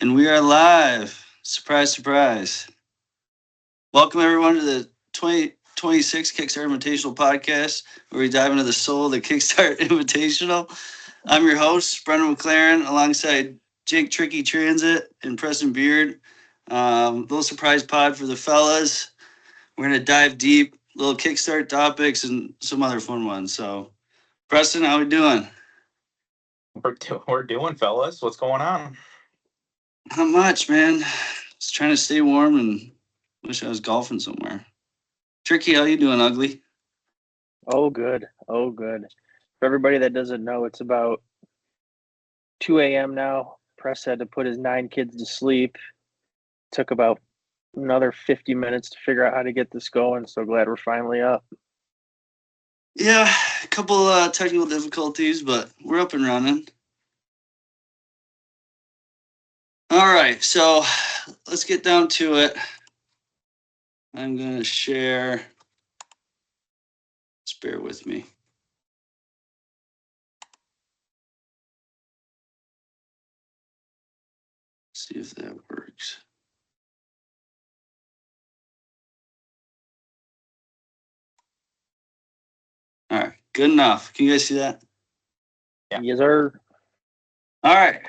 And we are live. Surprise, surprise. Welcome, everyone, to the 2026 Kickstart Invitational podcast, where we dive into the soul of the Kickstart Invitational. I'm your host, Brendan McLaren, alongside Jake Tricky Transit and Preston Beard. Little surprise pod for the fellas. We're going to dive deep, little Kickstart topics, and some other fun ones. So, Preston, how we doing? We're doing, fellas. What's going on? Not much, man. Just trying to stay warm and wish I was golfing somewhere. Tricky, how you doing, ugly? Oh, good. Oh, good. For everybody that doesn't know, it's about 2 a.m. now. Press had to put his 9 kids to sleep. Took about another 50 minutes to figure out how to get this going. So glad we're finally up. Yeah, a couple technical difficulties, but we're up and running. All right, so let's get down to it. I'm going to share. Just bear with me. See if that works. All right, good enough. Can you guys see that? Yeah. Yes, sir. All right.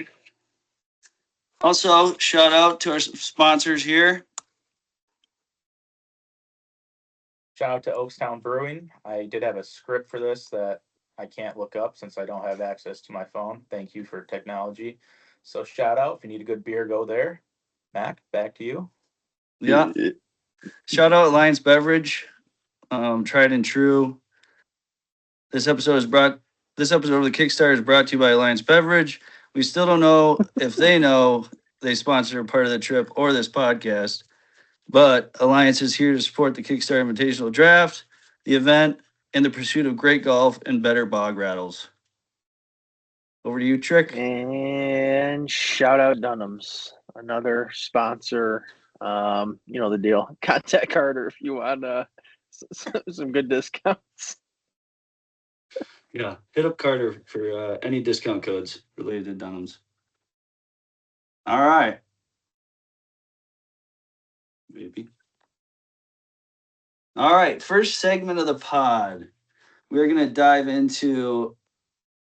Also, shout out to our sponsors here. Shout out to Oakstown Brewing. I did have a script for this that I can't look up since I don't have access to my phone. Thank you for technology. So shout out. If you need a good beer, go there. Mac, back to you. Yeah. Shout out Alliance Beverage. Tried and true. This episode of the Kickstarter is brought to you by Alliance Beverage. We still don't know if they know they sponsor a part of the trip or this podcast, but Alliance is here to support the Kickstarter Invitational Draft, the event, and the pursuit of great golf and better bog rattles. Over to you, Trick. And shout out Dunham's, another sponsor. You know the deal. Contact Carter if you want some good discounts. Yeah, hit up Carter for any discount codes related to Dunham's. All right. Maybe. All right, first segment of the pod. We're going to dive into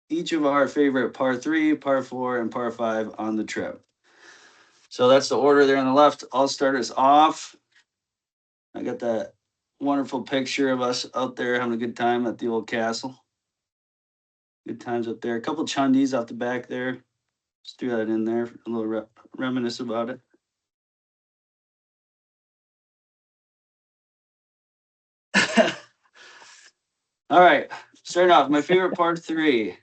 each of our favorite par 3, par 4, and par 5 on the trip. So that's the order there on the left. I'll start us off. I got that wonderful picture of us out there having a good time at the old castle. Good times up there. A couple chundies off the back there. Just threw that in there, a little reminisce about it. All right, starting off, my favorite par 3.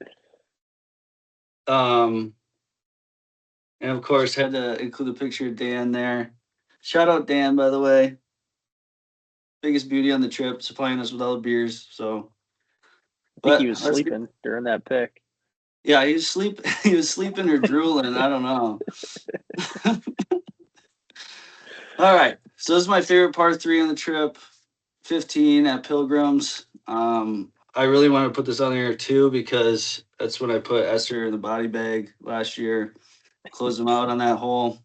And of course, had to include a picture of Dan there. Shout out Dan, by the way. Biggest beauty on the trip, supplying us with all the beers. So, I think he was sleeping during that pick. Yeah, he was He was sleeping or drooling. I don't know. All right, so this is my favorite par 3 on the trip. 15 at Pilgrims. I really want to put this on there too because that's when I put Esther in the body bag last year. Closed him out on that hole.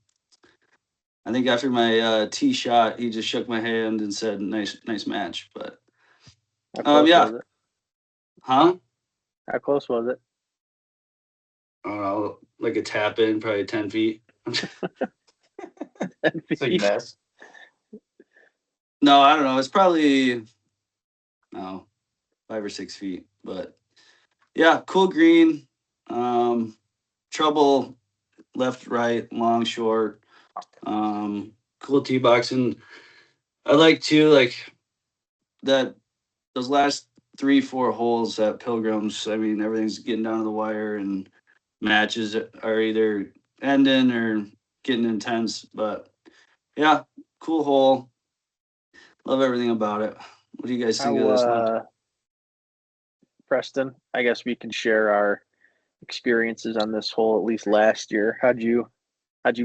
I think after my tee shot, he just shook my hand and said, "Nice match." But How close yeah, was it? huh? How close was it? I don't know, like a tap in, probably 10 feet. So you missed. No, I don't know. It's probably 5 or 6 feet. But yeah, cool green. Trouble left, right, long, short. Cool tee box. And I like to that those last 3-4 holes at Pilgrims. I mean, everything's getting down to the wire and matches are either ending or getting intense. But yeah, cool hole. Love everything about it. What do you guys think of this one? Preston, I guess we can share our experiences on this hole at least last year. How'd you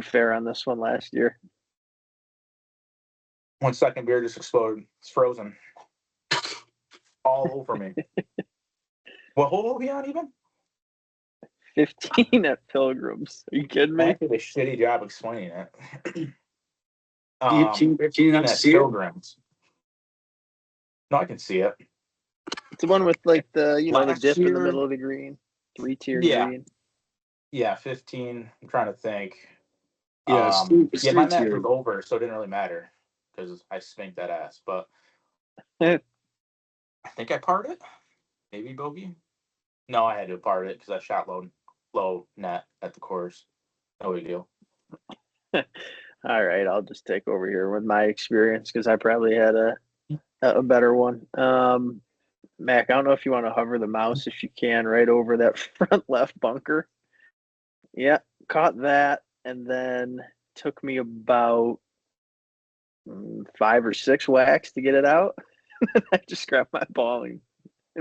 fare on this one last year? 1 second, beer just exploded. It's frozen. All over me. What hole are we on even? 15 at Pilgrims. Are you kidding me? Matt did a shitty job explaining it. Can you 15 not at see it? Pilgrims. No, I can see it. It's the one with like the the Last dip in the year- middle of the green, 3-tier Yeah. green. Yeah, 15. I'm trying to think. Yeah, it's my three match tier. was over, so it didn't really matter because I spanked that ass. But Eh. I think I parred it. Maybe bogey. No, I had to part it because I shot low net at the course. No big deal. All right, I'll just take over here with my experience because I probably had a better one. Mac, I don't know if you want to hover the mouse if you can right over that front left bunker. Yeah, caught that, and then took me about 5 or 6 whacks to get it out. I just grabbed my ball and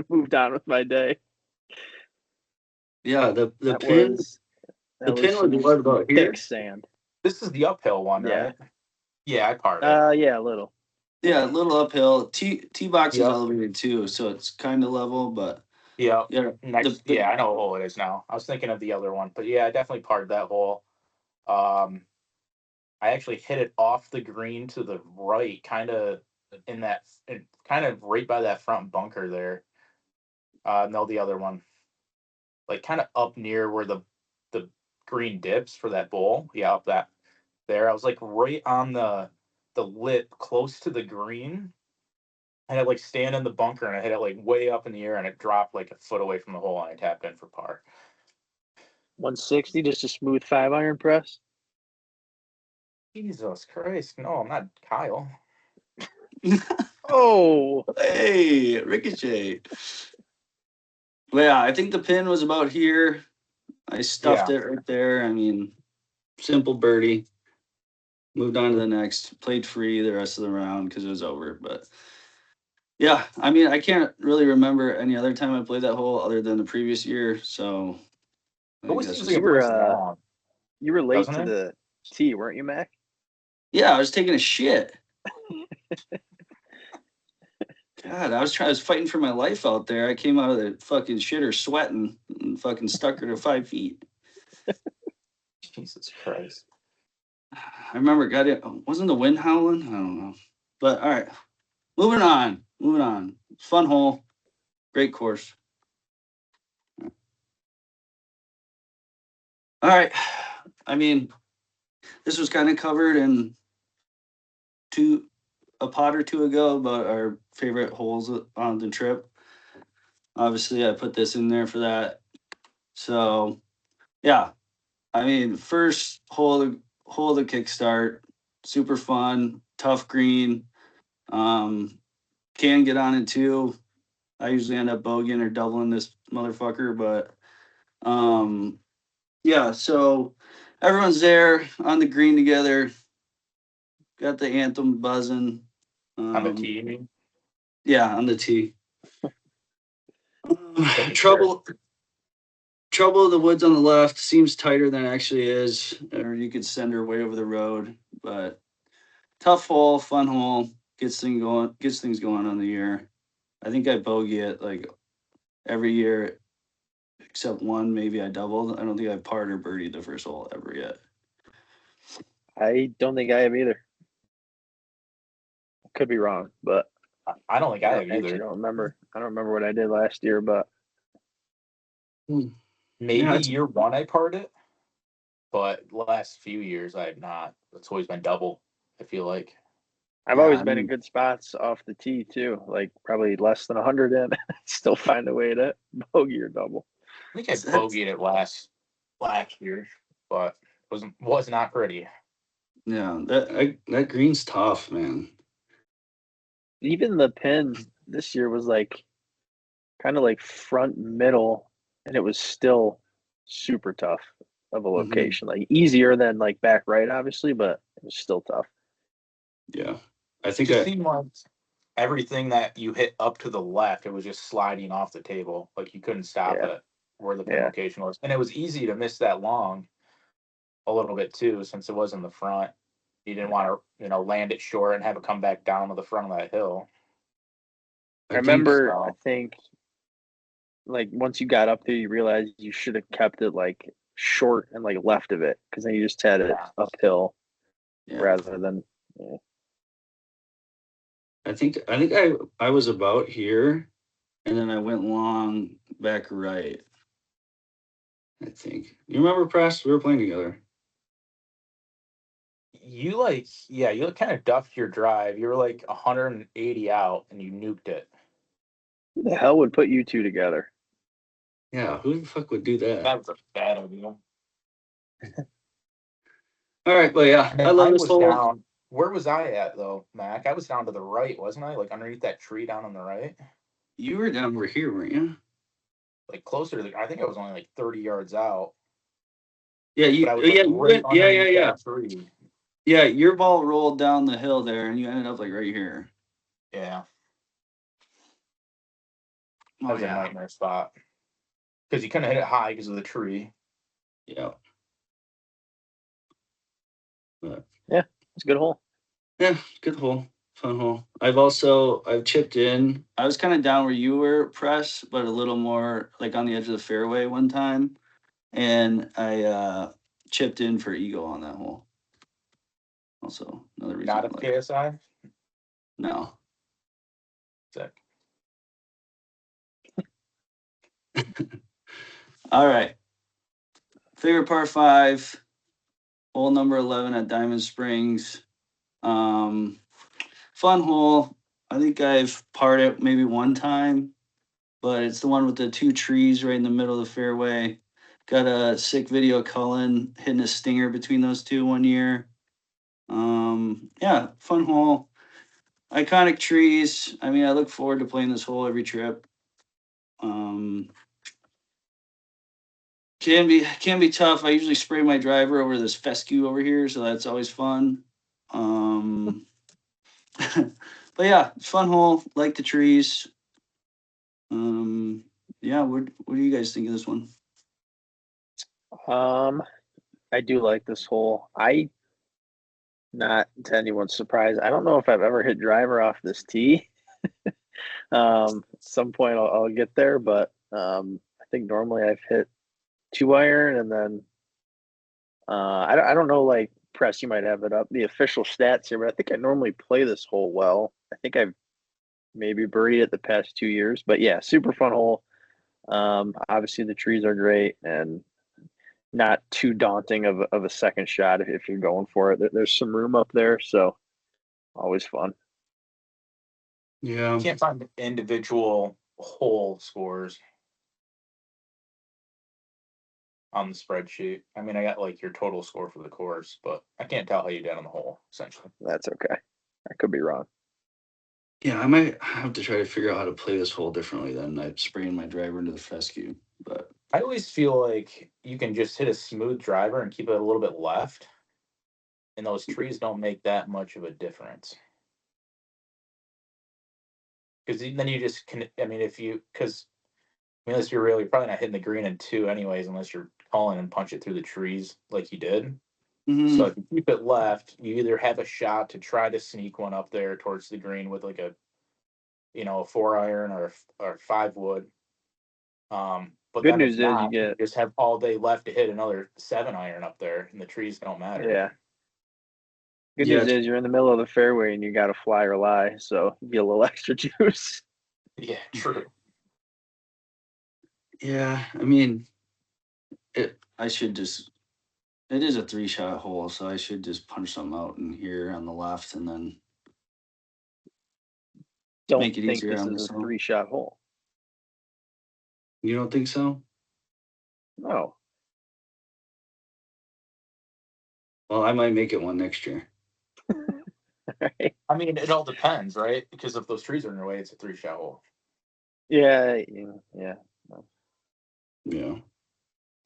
moved on with my day. Yeah, the That pin was the pin some was what about here? thick sand. This is the uphill one, Yeah. right? Yeah, I parred it. Yeah, a little. Yeah, a little uphill. T box is Yep. elevated too, so it's kind of level, but Yeah. yeah, Next, the yeah, I know what hole it is now. I was thinking of the other one, but yeah, I definitely parred that hole. I actually hit it off the green to the right, kind of right by that front bunker there. No, the other one, like kind of up near where the green dips for that bowl. Yeah, up that there. I was like right on the lip, close to the green. I had like stand in the bunker and I hit it like way up in the air and it dropped like a foot away from the hole and I tapped in for par. 160, just a smooth 5-iron press. Jesus Christ! No, I'm not Kyle. Oh, hey, ricochet. Well, yeah, I think the pin was about here. I stuffed it right there. I mean, simple birdie. Moved on to the next. Played free the rest of the round because it was over. But yeah, I mean, I can't really remember any other time I played that hole other than the previous year. So I It think always that's seems just like you it breaks were long, you were late doesn't to it? the tee, weren't you, Mac? yeah. I was taking a shit. God, I was fighting for my life out there. I came out of the fucking shitter sweating and fucking stuck her to 5 feet. Jesus Christ! I remember, got it. Wasn't the wind howling? I don't know. But all right, moving on. Moving on. Fun hole, great course. All right. I mean, this was kind of covered in a pot or two ago about our favorite holes on the trip. Obviously, I put this in there for that. So, yeah. I mean, first hole of the kickstart, super fun, tough green. Can get on it too. I usually end up bogeying or doubling this motherfucker, but yeah. So everyone's there on the green together. Got the anthem buzzing. On the tee, you mean? Yeah, on the tee. Making sure. Trouble in the woods on the left seems tighter than it actually is, or you could send her way over the road. But tough hole, fun hole, gets things going on the year. I think I bogey it like every year except one. Maybe I doubled. I don't think I've parred or birdied the first hole ever yet. I don't think I have either. Could be wrong, but I don't think I have actually either. don't remember. I don't remember what I did last year, but Maybe Yeah, year one I parred it, but the last few years I have not. It's always been double. I feel like. I've yeah. always I been in mean, good spots off the tee too. Like probably less than 100 in, still find a way to bogey or double. I think I that's bogeyed it last year, but was not pretty. yeah. That green's tough, man. Even the pin this year was like kind of like front middle, and it was still super tough of a Mm-hmm. location. Like easier than like back right, obviously, but it was still tough. Yeah, I It think just seemed like everything that you hit up to the left, it was just sliding off the table. Like you couldn't stop Yeah, it where the pin yeah. location was. And it was easy to miss that long a little bit too, since it was in the front. You didn't want to, land it short and have it come back down to the front of that hill. I think remember. I So think like once you got up there, you realized you should have kept it like short and like left of it because then you just had it uphill Yeah. rather than. Yeah. I think I was about here, and then I went long back right. I think. You remember, Press? We were playing together. You you kind of duffed your drive. You were like 180 out and you nuked it. Who the hell would put you two together? Yeah, who the fuck would do that? That was a bad idea. All right, but yeah, And I then love I this was whole. down. Where was I at though, Mac? I was down to the right, wasn't I? Like underneath that tree down on the right. You were down over here, weren't you? Like closer to the. I think I was only like 30 yards out, Yeah, but I was like yeah, you right went, yeah, yeah, underneath yeah. that tree. Yeah, your ball rolled down the hill there, and you ended up like right here. Yeah, that Oh was a yeah, nightmare spot because you couldn't hit it high because of the tree. yeah. But Yeah, it's a good hole. yeah, good hole, fun hole. I've chipped in. I was kind of down where you were, Press, but a little more like on the edge of the fairway one time, and I chipped in for eagle on that hole. Also, another reason Not I a like it. KSI. No. Sick. All right. Favorite par five, hole number 11 at Diamond Springs. Fun hole. I think I've parred it maybe one time, but it's the one with the two trees right in the middle of the fairway. Got a sick video of Cullen hitting a stinger between those two one year. Yeah, fun hole. Iconic trees. I mean, I look forward to playing this hole every trip. Can be tough. I usually spray my driver over this fescue over here, so that's always fun. Um, but yeah, it's fun hole. Like the trees. Yeah. What do you guys think of this one? I do like this hole. Not to anyone's surprise, I don't know if I've ever hit driver off this tee. At some point I'll get there, but I think normally I've hit 2 iron and then I don't know, like Press, you might have it up, the official stats here, but I think I normally play this hole well. I think I've maybe buried it the past 2 years, but yeah, super fun hole. Obviously the trees are great and not too daunting of a second shot if you're going for it. There's some room up there, so always fun. Yeah. Can't find individual hole scores on the spreadsheet. I mean, I got like your total score for the course, but I can't tell how you did on the hole, essentially. That's okay. I could be wrong. Yeah, I might have to try to figure out how to play this hole differently than I spraying my driver into the fescue. But I always feel like you can just hit a smooth driver and keep it a little bit left, and those trees don't make that much of a difference. Because then you just can. I mean, because unless you're really, you're probably not hitting the green in two anyways, unless you're calling and punch it through the trees like you did. So if you keep it left, you either have a shot to try to sneak one up there towards the green with like a 4 iron or 5 wood. But Good then if news is not, you just have all day left to hit another 7 iron up there, and the trees don't matter. yeah. Good yeah, news is you're in the middle of the fairway and you got to fly or lie, so you get a little extra juice. Yeah, true. yeah. I mean, I should just. It is a 3-shot hole, so I should just punch something out in here on the left, and then Don't make it think easier this on is a myself. 3-shot hole. You don't think so? No. Well, I might make it one next year. Right. I mean, it all depends, right? Because if those trees are in your way, it's a 3-shot hole. Yeah. No. Yeah.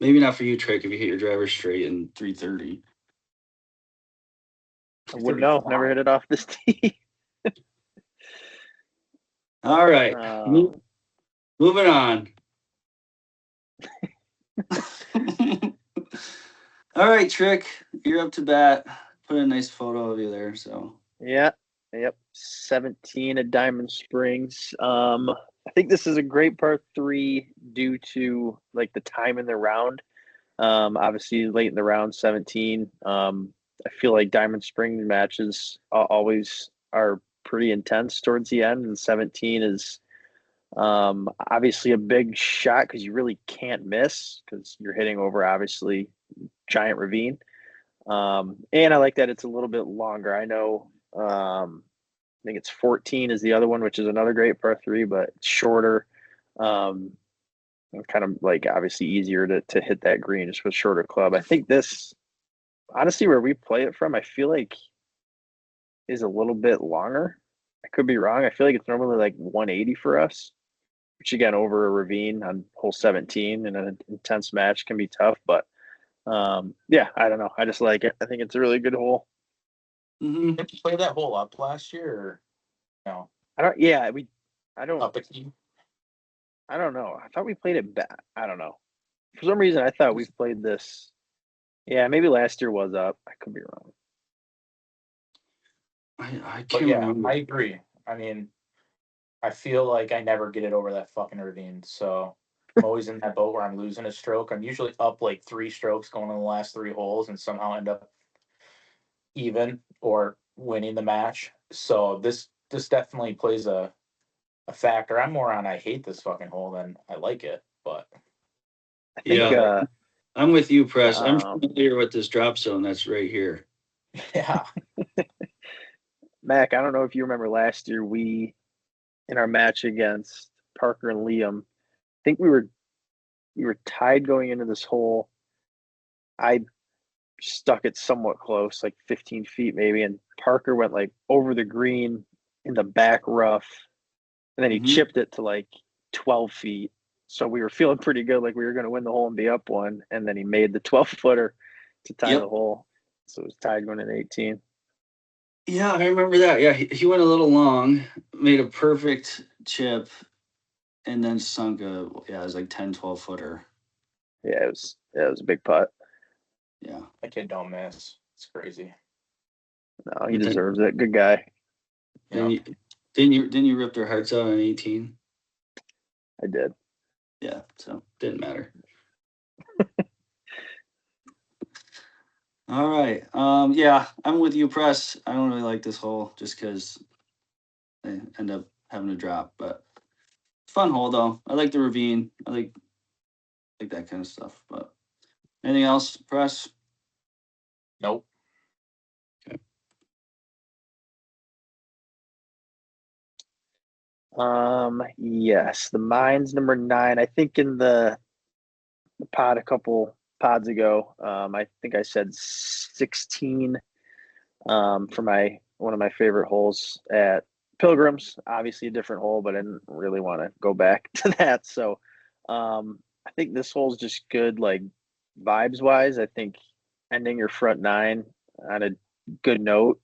Maybe not for you, Trick, if you hit your driver straight in 330. I wouldn't know. Never hit it off this tee. All right. Moving on. All right, Trick, you're up to bat. Put a nice photo of you there. So Yeah. Yep. 17 at Diamond Springs. I think this is a great par three due to like the time in the round. Obviously, late in the round, 17. I feel like Diamond Spring matches always are pretty intense towards the end, and 17 is obviously a big shot because you really can't miss because you're hitting over obviously giant ravine. And I like that it's a little bit longer. I know I think it's 14 is the other one, which is another great par three, but it's shorter. Um, and kind of like obviously easier to hit that green just with shorter club. I think this honestly where we play it from, I feel like is a little bit longer. I could be wrong. I feel like it's normally like 180 for us, which again over a ravine on hole 17 in an intense match can be tough. But yeah, I don't know. I just like it. I think it's a really good hole. Mm-hmm. Did you play that hole up last year or no? I don't. Yeah, we. I don't. Up a key? I don't know. I thought we played it back. I don't know. For some reason, I thought we played this. Yeah, maybe last year was up. I could be wrong. I But can't yeah, remember. I agree. I mean, I feel like I never get it over that fucking ravine. So I'm always in that boat where I'm losing a stroke. I'm usually up like 3 strokes going in the last 3 holes and somehow end up even or winning the match. So this definitely plays a factor. I'm more on I hate this fucking hole than I like it. But I think. Yeah, either I'm with you, Press. I'm Um, familiar with this drop zone that's right here. way. Yeah. Mac, I don't know if you remember last year. We in our match against Parker and Liam. I think we were tied going into this hole. I stuck it somewhat close, like 15 feet maybe, and Parker went like over the green in the back rough, and then he Mm-hmm. chipped it to like 12 feet. So we were feeling pretty good, like we were going to win the hole and be up one, and then he made the 12 footer to tie the Yep. hole. So it was tied going in 18. Yeah, I remember that. Yeah, he went a little long, made a perfect chip, and then sunk it was like 10, 12 footer. Yeah, it was a big putt. Yeah. That kid don't miss. It's crazy. No, he But then deserves it. Good guy. then Yeah. you didn't you rip their hearts out on 18? I did. Yeah, so didn't matter. All right. Yeah, I'm with you, Press. I don't really like this hole just because I end up having to drop, but fun hole though. I like the ravine. I like that kind of stuff. But anything else, Press? Nope. Yes, the mine's number 9. I think in the pod a couple pods ago, I think I said 16 for my one of my favorite holes at Pilgrims. Obviously a different hole, but I didn't really want to go back to that. So I think this hole's just good, like vibes wise. I think ending your front 9 on a good note.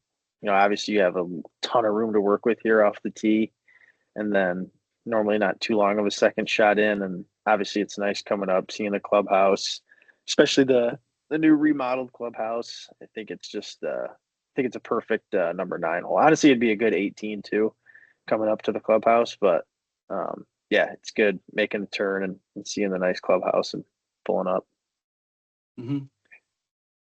Obviously you have a ton of room to work with here off the tee, and then normally not too long of a second shot in. And obviously, it's nice coming up, seeing the clubhouse, especially the new remodeled clubhouse. I think it's just I think it's a perfect number 9 hole. Honestly, it'd be a good 18 too, coming up to the clubhouse. But yeah, it's good making the turn and seeing the nice clubhouse and pulling up. Mm-hmm.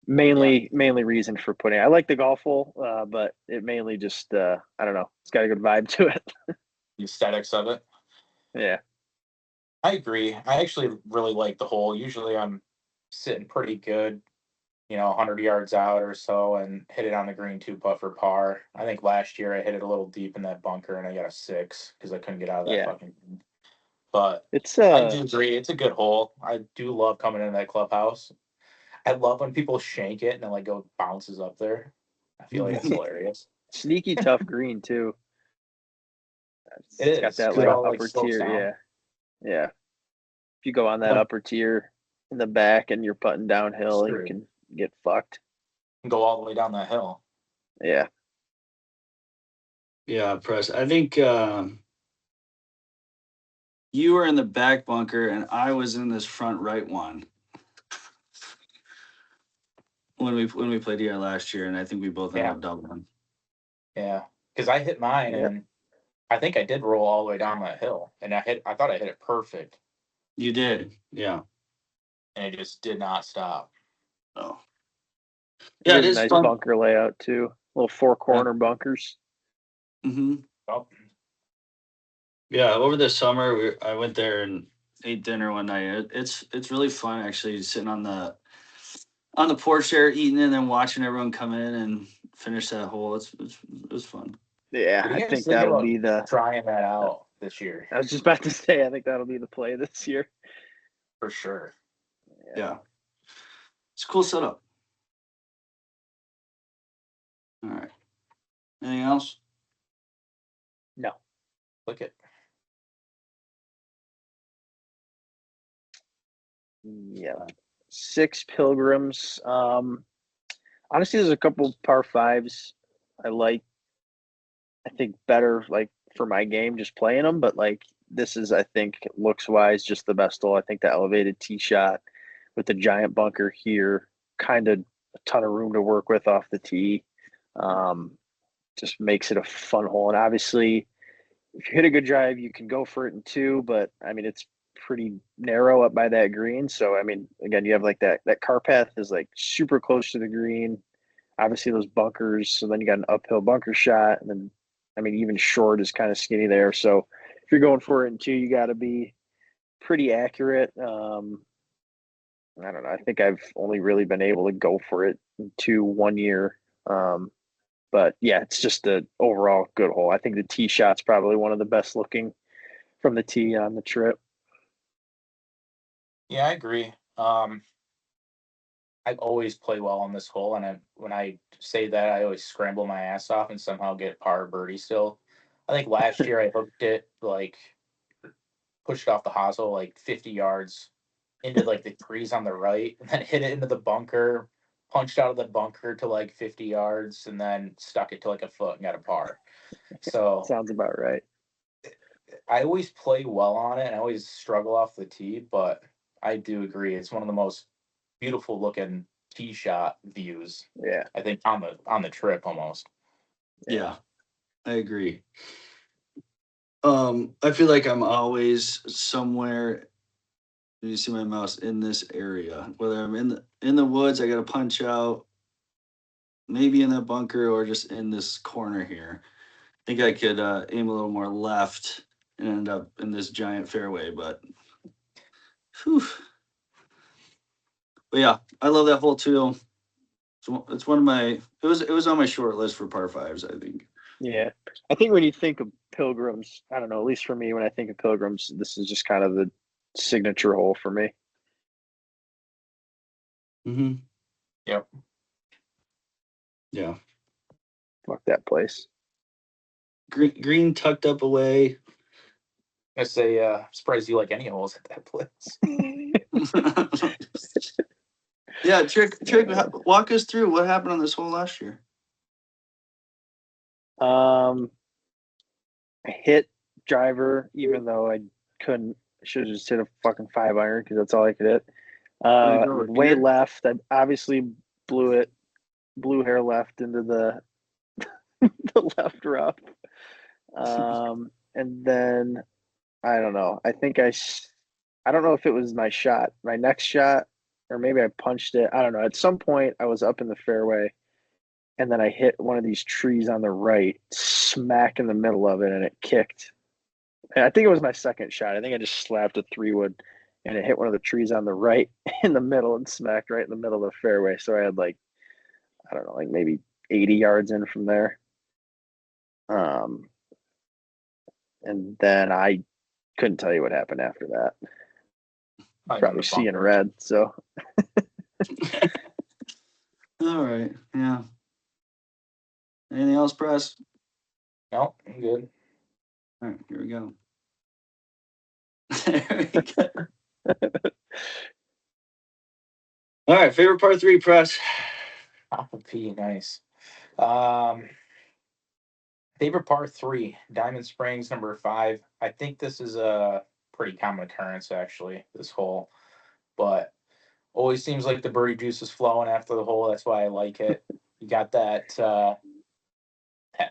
Yeah. Mainly reason for putting. I like the golf hole, but it mainly just I don't know. It's got a good vibe to it. The aesthetics of it. Yeah. I agree. I actually really like the hole. Usually I'm sitting pretty good, 100 yards out or so and hit it on the green 2 putt for par. I think last year I hit it a little deep in that bunker and I got a 6 because I couldn't get out of that Yeah. fucking. But It's I do agree. It's a good hole. I do love coming into that clubhouse. I love when people shank it and then like go bounces up there. I feel like that's hilarious. sneaky tough green too. It It's got is that because it like all like upper slopes tier. down. Yeah. Yeah. If you go on that But upper tier in the back and you're putting downhill, you screw can get fucked. go all the way down that hill. Yeah. Yeah, Press. I think you were in the back bunker and I was in this front right one when we played here last year, and I think we both ended Yeah, up doubling. yeah. Because I hit mine Yep. and I think I did roll all the way down that hill, and I thought I hit it perfect, You did, yeah. and it just did not stop. Oh, It yeah, it is a is nice fun. bunker layout too. Little four corner bunkers. Mm-hmm. Oh, Yeah, over the summer, I went there and ate dinner one night. It's really fun actually, sitting on the porch there, eating and then watching everyone come in and finish that hole. It was fun. Yeah, what do I you guys think think that'll about be the. trying that out this year? I was just about to say, I think that'll be the play this year. For sure. Yeah, it's a cool setup. All right. Anything else? No. Click it. Yeah. 6 Pilgrims. Honestly, there's a couple par fives I like. I think better like for my game, just playing them. But like this is, I think, looks wise, just the best hole. I think the elevated tee shot with the giant bunker here, kind of a ton of room to work with off the tee. Um, just makes it a fun hole. And obviously, if you hit a good drive, you can go for it in two. But I mean, it's pretty narrow up by that green. So I mean, again, you have like that car path is like super close to the green. Obviously, those bunkers. So then you got an uphill bunker shot, and then I mean, even short is kind of skinny there. So if you're going for it in two, you got to be pretty accurate. I don't know. I think I've only really been able to go for it in two 1 year. But yeah, it's just a overall good hole. I think the tee shot's probably one of the best looking from the tee on the trip. Yeah, I agree. I always play well on this hole, and when I say that, I always scramble my ass off and somehow get par or birdie still. I think last year I hooked it like pushed it off the hosel like 50 yards into like the trees on the right, and then hit it into the bunker, punched out of the bunker to like 50 yards, and then stuck it to like a foot and got a par. So Sounds about right. I always play well on it, and I always struggle off the tee, but I do agree it's one of the most beautiful looking tee shot views. Yeah. I think on the trip almost. Yeah, I agree. I feel like I'm always somewhere. You see my mouse in this area, whether I'm in the woods, I got to punch out, maybe in that bunker or just in this corner here. I think I could aim a little more left and end up in this giant fairway, but, whew. But yeah, I love that hole too. It's one of my. It was on my short list for par fives. I think. Yeah. I think when you think of pilgrims, I don't know, at least for me, when I think of pilgrims, this is just kind of the signature hole for me. Mm-hmm. Yep. Yeah. Fuck that place. Green tucked up away. I say, surprised you like any holes at that place. Yeah, trick. Walk us through what happened on this hole last year. I hit driver, even though I couldn't. Should have just hit a fucking 5 iron because that's all I could hit. Way to go with Way beer? left. I obviously blew it. Blue hair left into the the left rough. And then I don't know. I don't know if it was my next shot, or maybe I punched it. I don't know. At some point, I was up in the fairway, and then I hit one of these trees on the right, smack in the middle of it, and it kicked. And I think it was my second shot. I think I just slapped a 3 wood, and it hit one of the trees on the right in the middle and smacked right in the middle of the fairway. So I had like, I don't know, like maybe 80 yards in from there. Um, and then I couldn't tell you what happened after that. I'm in Probably the seeing bunker. red. So All right. Yeah. Anything else, press? No, I'm good. All right. Here we go. There we go. All right. Favorite par three, press. Top of P, nice. Favorite par three, Diamond Springs, number 5. I think this is a pretty common occurrence, actually, this hole. But always seems like the birdie juice is flowing after the hole. That's why I like it. You got that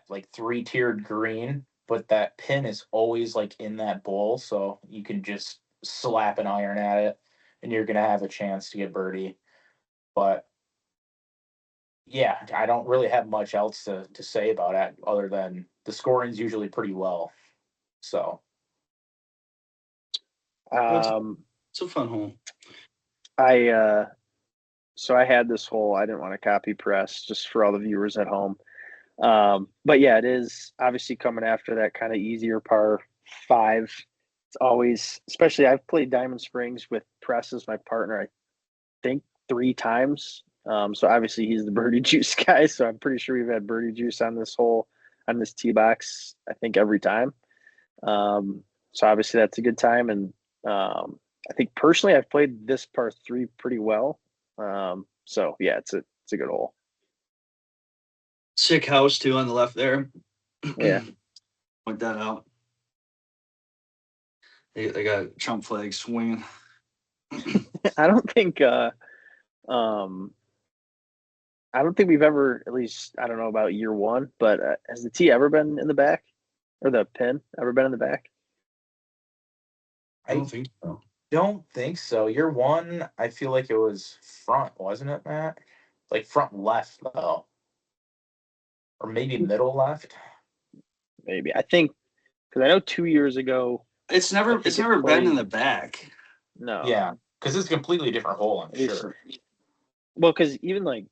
like 3-tiered green but that pin is always like in that bowl, so you can just slap an iron at it, and you're gonna have a chance to get birdie. But yeah, I don't really have much else to say about it other than the scoring's usually pretty well. So It's a fun hole. I so I had this hole. I didn't want to copy press just for all the viewers at home. But yeah, it is obviously coming after that kind of easier par five. It's always, especially I've played Diamond Springs with Press as my partner, I think 3 times. So obviously he's the birdie juice guy. So I'm pretty sure we've had birdie juice on this hole, on this tee box, I think every time. So obviously that's a good time. And I think personally I've played this par three pretty well. So yeah, it's a good hole. Sick house too on the left there. Yeah. Point that out. They got Trump flag swinging. I don't think I don't think we've ever, at least I don't know about year one, but has the tee ever been in the back, or the pin ever been in the back? I don't think so. don't think so. Year one, I feel like it was front, wasn't it, Matt? Like front left though, or maybe middle left. Maybe, I think, because I know 2 years ago It's I never think it been played. in the back. No, Yeah, because it's a completely different hole, I'm it's sure. well, because even like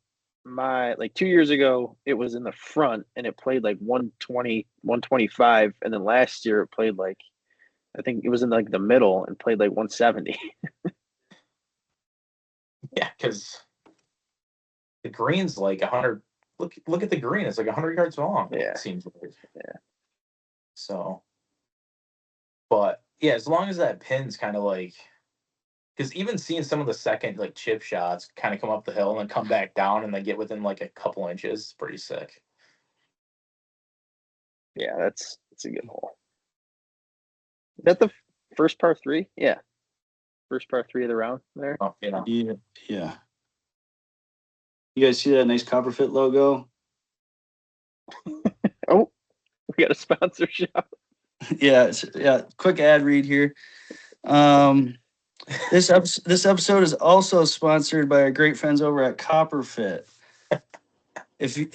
2 years ago it was in the front and it played like 120, 125, and then last year it played like, I think it was in like the middle and played like 170. Yeah, because the green's like 100. Look at the green; it's like 100 yards long. Yeah. It seems like. Yeah. So, but yeah, as long as that pin's kind of like, because even seeing some of the second like chip shots kind of come up the hill and then come back down and they get within like a couple inches, it's pretty sick. Yeah, that's a good hole. Is that the first par three? Yeah, first par three of the round there. Oh, you know, Yeah. You guys see that nice Copperfit logo? Oh, we got a sponsorship. Yeah. Quick ad read here. This episode is also sponsored by our great friends over at Copperfit. If you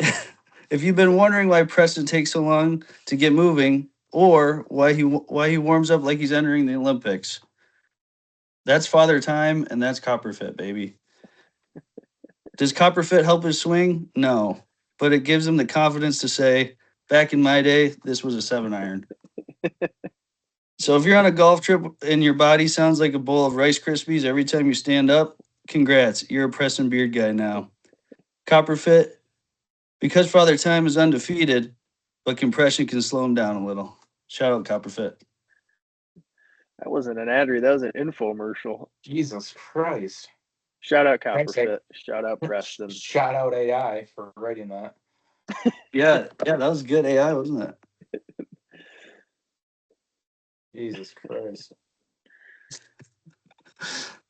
if you've been wondering why Preston takes so long to get moving, or why he warms up like he's entering the Olympics, that's Father Time, and that's Copperfit, baby. Does Copperfit help his swing? No, but it gives him the confidence to say, "Back in my day, this was a 7-iron." So if you're on a golf trip and your body sounds like a bowl of Rice Krispies every time you stand up, congrats, you're a Preston Beard guy now. Copperfit, because Father Time is undefeated, but compression can slow him down a little. Shout out Copperfit. That wasn't an ad read. That was an infomercial. Jesus Christ! Shout out Thanks, Copperfit. Shout out Preston. Shout out AI for writing that. Yeah, that was good AI, wasn't it? Jesus Christ!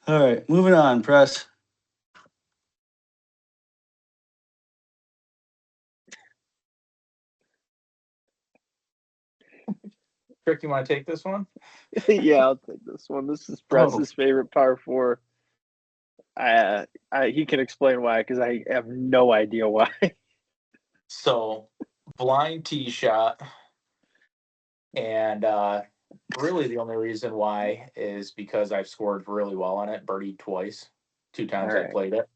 All right, moving on, Press. Trick, you want to take this one? Yeah, I'll take this one. This is Press's favorite par four. He can explain why, because I have no idea why. So, blind tee shot, and really the only reason why is because I've scored really well on it, birdied twice, 2 times I Alright. played it.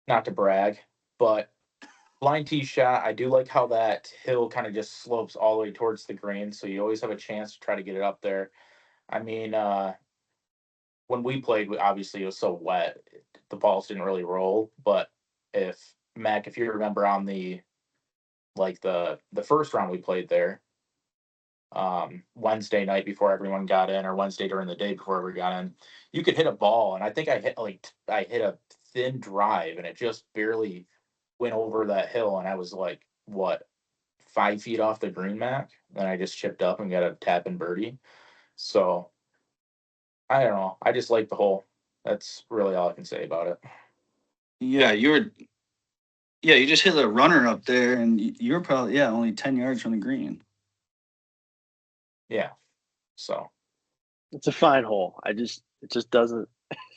Not to brag, but blind tee shot, I do like how that hill kind of just slopes all the way towards the green, so you always have a chance to try to get it up there. I mean, when we played, obviously it was so wet, the balls didn't really roll. But if Mac, if you remember on the first round we played there, Wednesday night before everyone got in, or Wednesday during the day before we got in, you could hit a ball, and I think I hit a thin drive, and it just barely went over that hill, and I was like, what, 5 feet off the green, Mac, and I just chipped up and got a tap and birdie. So I don't know. I just like the hole. That's really all I can say about it. Yeah, you just hit a runner up there, and you were probably only 10 yards from the green. Yeah. So It's a fine hole. It just doesn't.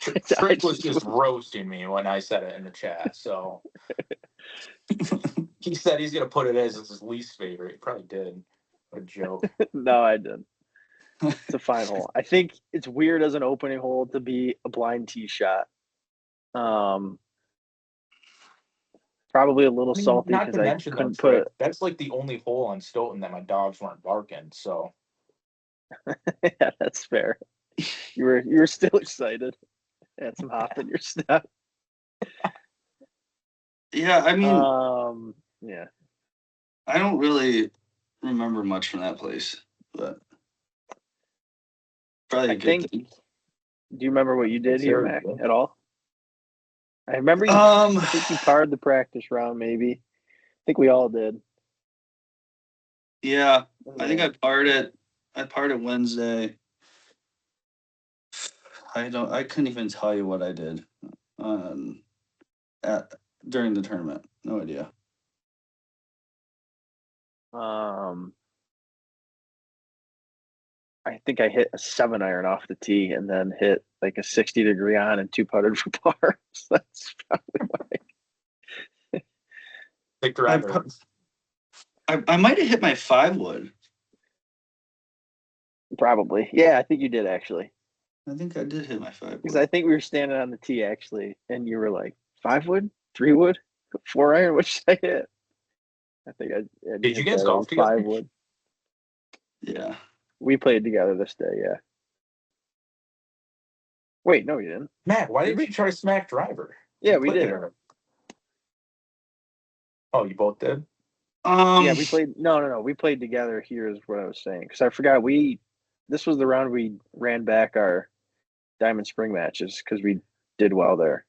Trick was just roasting me when I said it in the chat. So he said he's gonna put it as his least favorite. He probably did. What a joke. No, I didn't. It's a fine hole. I think it's weird as an opening hole to be a blind tee shot. Probably a little salty Not because to I mention though, couldn't put Trick, it. that's like the only hole on Stoughton that my dogs weren't barking. So Yeah, that's fair. You were still excited. Had some hop in your step. Yeah, I mean, Yeah. I don't really remember much from that place, but probably a I good think. thing. Do you remember what you did here, Mac, Seriously. at all? I remember you. I think you parred the practice round, maybe. I think we all did. Yeah, I think I parred it Wednesday. I couldn't even tell you what I did at during the tournament. No idea. I think I hit a 7-iron off the tee and then hit like a 60-degree on and 2-putted for par. So that's probably why. Big driver. I might have hit my 5-wood. Probably. Yeah, I think you did actually. I think I did hit my 5-wood. Because I think we were standing on the tee actually, and you were like, 5-wood, 3-wood, 4-iron. What should I hit? I think I Did you guys golf together? 5-wood. Yeah. We played together this day. Yeah. Wait, no, you didn't. Matt, why Did didn't we? you try Smack Driver? Yeah, You we played did. together. Oh, you both did? Yeah, we played. No. We played together. Here is what I was saying because I forgot This was the round we ran back our Diamond Spring matches because we did well there.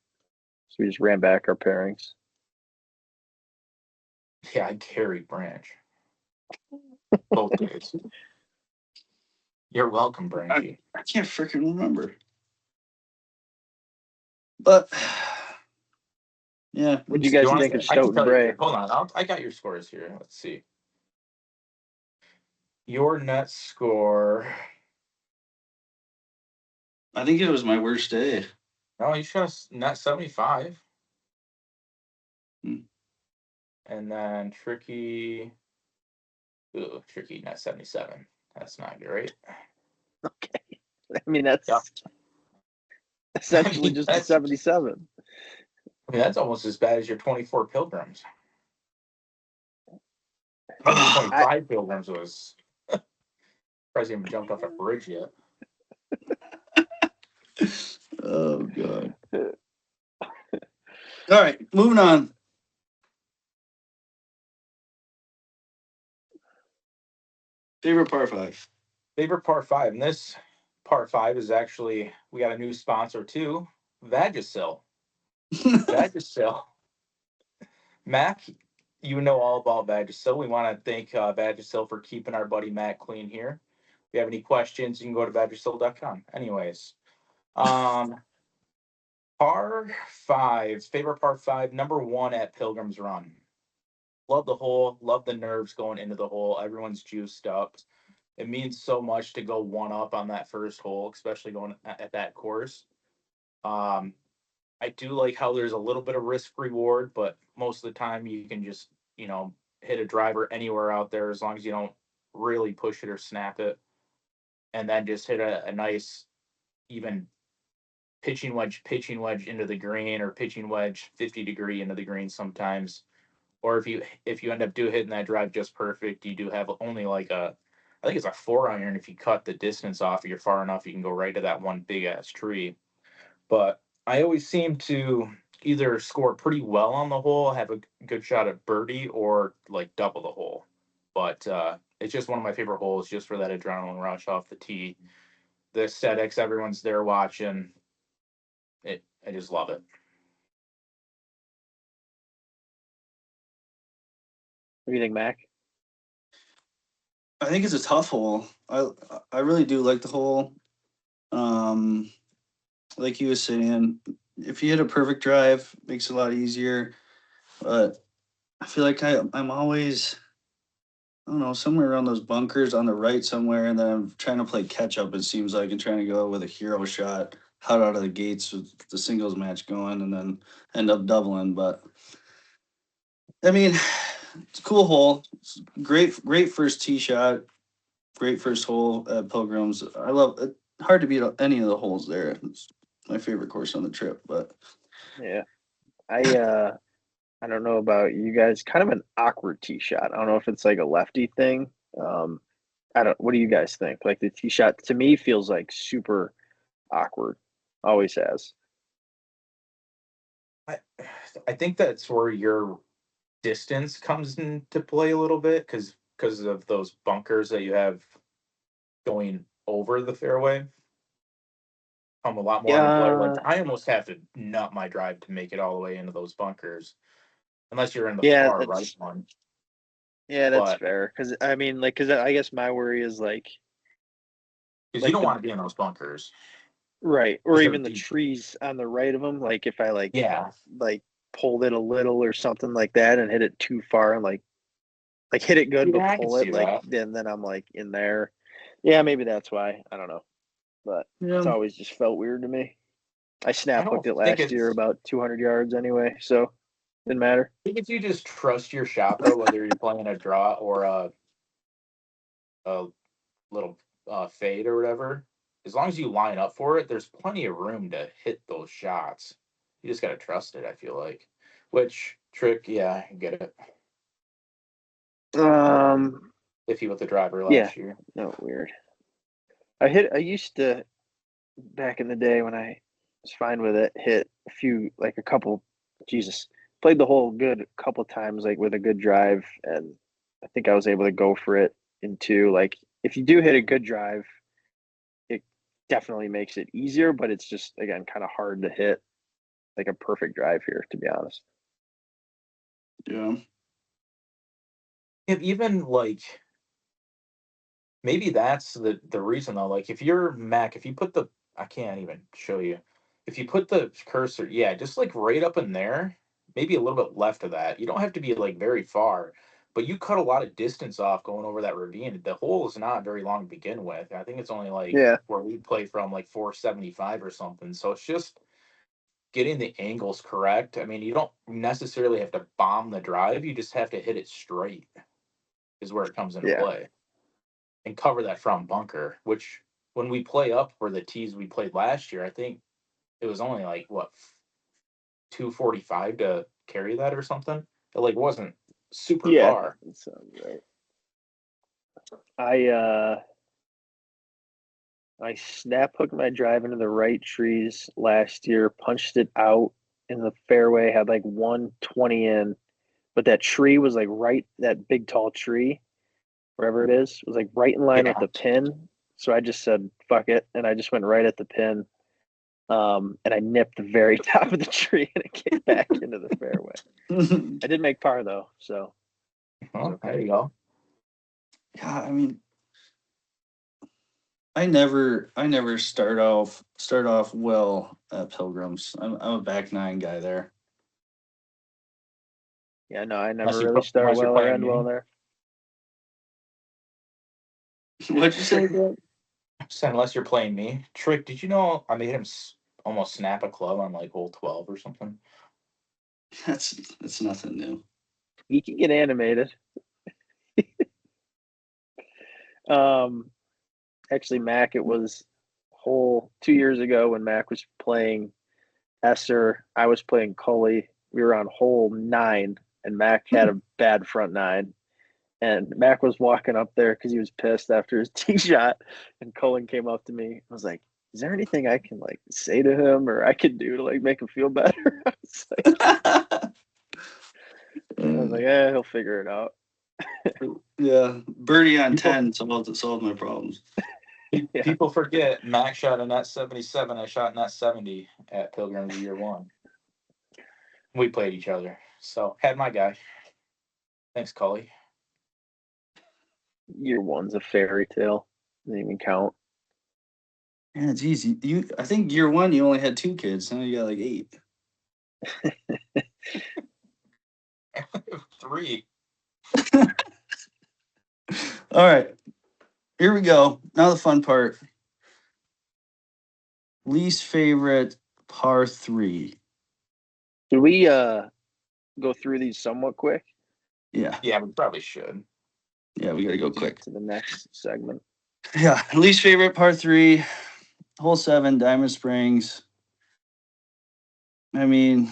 So we just ran back our pairings. Yeah, I carried Branch. Both days. You're welcome, Branchy. I can't freaking remember. But yeah. What do you guys think of Stoughton Bray? Hold on, I got your scores here. Let's see. Your net score. I think it was my worst day. No, you shot a net 75. Hmm. And then Tricky net 77. That's not great. Okay. I mean, that's Yep. essentially just a 77. I mean, that's almost as bad as your 24 Pilgrims. I think your 25 Pilgrims was. President jumped off a bridge yet. Oh, God. All right, moving on. Favorite par 5. Favorite par 5. And this par 5 is actually, we got a new sponsor too, Vagisil. Vagisil. Mac, you know all about Vagisil. We want to thank Vagisil for keeping our buddy Mac clean here. If you have any questions, you can go to vagisil.com. Anyways, par 5, favorite par 5, number 1 at Pilgrim's Run. Love the hole, love the nerves going into the hole. Everyone's juiced up. It means so much to go 1-up on that first hole, especially going at that course. I do like how there's a little bit of risk reward, but most of the time you can just, hit a driver anywhere out there as long as you don't really push it or snap it. And then just hit a nice, even pitching wedge into the green, or pitching wedge 50-degree into the green sometimes. Or if you end up hitting that drive just perfect, you do have only like I think it's a 4-iron. If you cut the distance off, if you're far enough, you can go right to that one big ass tree. But I always seem to either score pretty well on the hole, have a good shot at birdie, or like double the hole. But it's just one of my favorite holes, just for that adrenaline rush off the tee. The aesthetics, everyone's there watching. I just love it. What do you think, Mac? I think it's a tough hole. I really do like the hole. Like you was saying, if you hit a perfect drive, makes it a lot easier. But I feel like I'm always don't know, somewhere around those bunkers on the right somewhere, and then I'm trying to play catch up. It seems like, and trying to go with a hero shot hot out of the gates with the singles match going, and then end up doubling. But I mean, it's a cool hole. It's great first tee shot. Great first hole at Pilgrims. I love it. Hard to beat any of the holes there. It's my favorite course on the trip. But Yeah. I don't know about you guys. Kind of an awkward tee shot. I don't know if it's like a lefty thing. I don't. What do you guys think? Like the tee shot to me feels like super awkward. Always has. I, I think that's where your distance comes into play a little bit because of those bunkers that you have going over the fairway come a lot more into play. Like Yeah. I almost have to nut my drive to make it all the way into those bunkers, unless you're in the Yeah. far right one. That's But fair. Because I mean, like, because I guess my worry is because you like don't the want to be in those bunkers right, or because they're even the deep. trees on the right of them. Like if I Yeah, like pulled it a little or something like that and hit it too far and like hit it good but yeah, I can pull it see like that. then I'm like in there. Yeah, maybe that's why. I don't know. But it's yeah, always just felt weird to me. I I snap don't hooked it think last year it's. about 200 yards anyway, so didn't matter. I think if you just trust your shot though, whether you're playing a draw or a little fade or whatever, as long as you line up for it, there's plenty of room to hit those shots. You just gotta trust it. I feel like, which trick, yeah, I get it. Um, If he with the driver yeah, last year, no, weird. I used to back in the day when I was fine with it, hit a couple, Jesus, played the hole good a couple times, like with a good drive. And I think I was able to go for it in two. Like, if you do hit a good drive, it definitely makes it easier, but it's just, again, kind of hard to hit like a perfect drive here, to be honest. yeah. if even like maybe that's the reason though. Like if you're Mac, if you put the I can't even show you. If you put the cursor, yeah, just like right up in there, maybe a little bit left of that. You don't have to be like very far, but you cut a lot of distance off going over that ravine. The hole is not very long to begin with. I think it's only like Yeah. where we play from like 475 or something. So it's just getting the angles correct. I mean, you don't necessarily have to bomb the drive. You just have to hit it straight is where it comes into Yeah. play and cover that front bunker, which when we play up for the tees we played last year, I think it was only like what 245 to carry that or something. It like wasn't super Yeah. far. That sounds right. I snap hooked my drive into the right trees last year, punched it out in the fairway, had like 120 in, but that tree was like right, that big tall tree, wherever it is, was like right in line with Yeah. the pin. So I just said, fuck it. And I just went right at the pin. And I nipped the very top of the tree and it came back into the fairway. I did make par though, so it was Well, there okay. you go. Yeah, I mean, I never start off well at Pilgrims. I'm a back nine guy there. Yeah, no, I never Unless you really start unless you're well or playing end well me. there. What'd you say, Greg? So unless you're playing me. Trick, did you know I made him almost snap a club on like hole 12 or something? That's nothing new. He can get animated. Um, Actually, Mac, it was whole 2 years ago when Mac was playing Esser. I was playing Cully. We were on hole 9, and Mac had a bad front 9. And Mac was walking up there because he was pissed after his tee shot. And Cullen came up to me. I was like, "Is there anything I can like say to him or I could do to like make him feel better?" He'll figure it out. Yeah, birdie on People 10 solved my problems. Yeah, people forget Mac shot a net 77. I shot net 70 at Pilgrims year one. We played each other. So had my guy. Thanks, Cully. year one's a fairy tale. Doesn't even count. Yeah, geez, I think year one you only had 2 kids. Now you got like 8. Three. All right, here we go. Now the fun part. Least favorite par three. Should we go through these somewhat quick? Yeah, Yeah, we probably should. yeah, we gotta go To quick. get to the next segment. Yeah, least favorite par three, hole 7, Diamond Springs. I mean,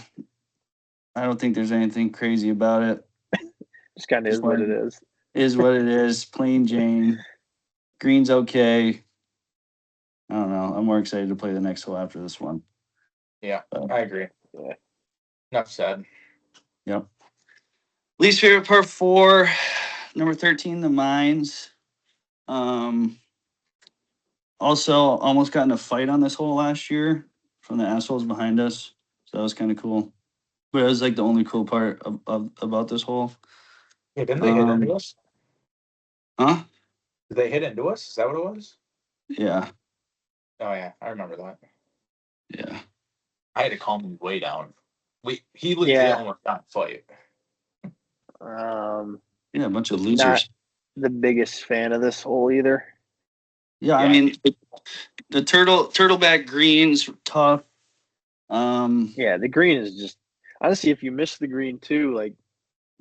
I don't think there's anything crazy about it. Just kind of Just is what like- it is. Is what it is. Plain Jane. Green's okay. I don't know. I'm more excited to play the next hole after this one. Yeah, I agree. Yeah. Enough said. Yep. Least favorite par 4, number 13, the Mines. Also, almost got in a fight on this hole last year from the assholes behind us. So that was kind of cool. But it was like the only cool part of about this hole. Yeah, didn't they hit into us? Huh? Did they hit into us? Is that what it was? Yeah. Oh yeah, I remember that. Yeah. I had to calm him way down. He legit Yeah. almost got in a fight. Yeah, a bunch of Not losers. the biggest fan of this hole either. Yeah, I Yeah. mean the turtleback greens tough. Yeah, the green is just honestly, if you miss the green too, like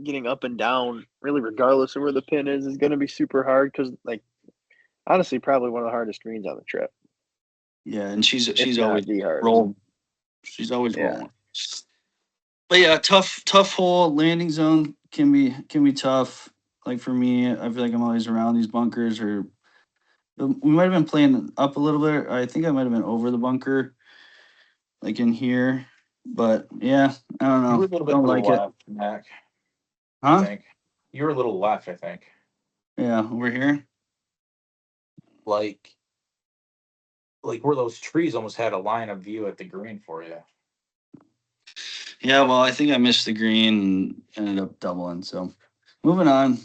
getting up and down, really regardless of where the pin is going to be super hard because, like, honestly, probably one of the hardest greens on the trip. Yeah, and she's If not always the hardest. rolling. She's always Yeah. rolling. But yeah, tough hole. Landing zone can be tough. Like for me, I feel like I'm always around these bunkers. Or we might have been playing up a little bit. I think I might have been over the bunker, like in here. But yeah, I don't You were know. a little bit Don't to the like it. left, Mac. I Huh? think you were a little left. I think Yeah, over here. like where those trees almost had a line of view at the green for you. Yeah, well, I think I missed the green and ended up doubling. So moving on.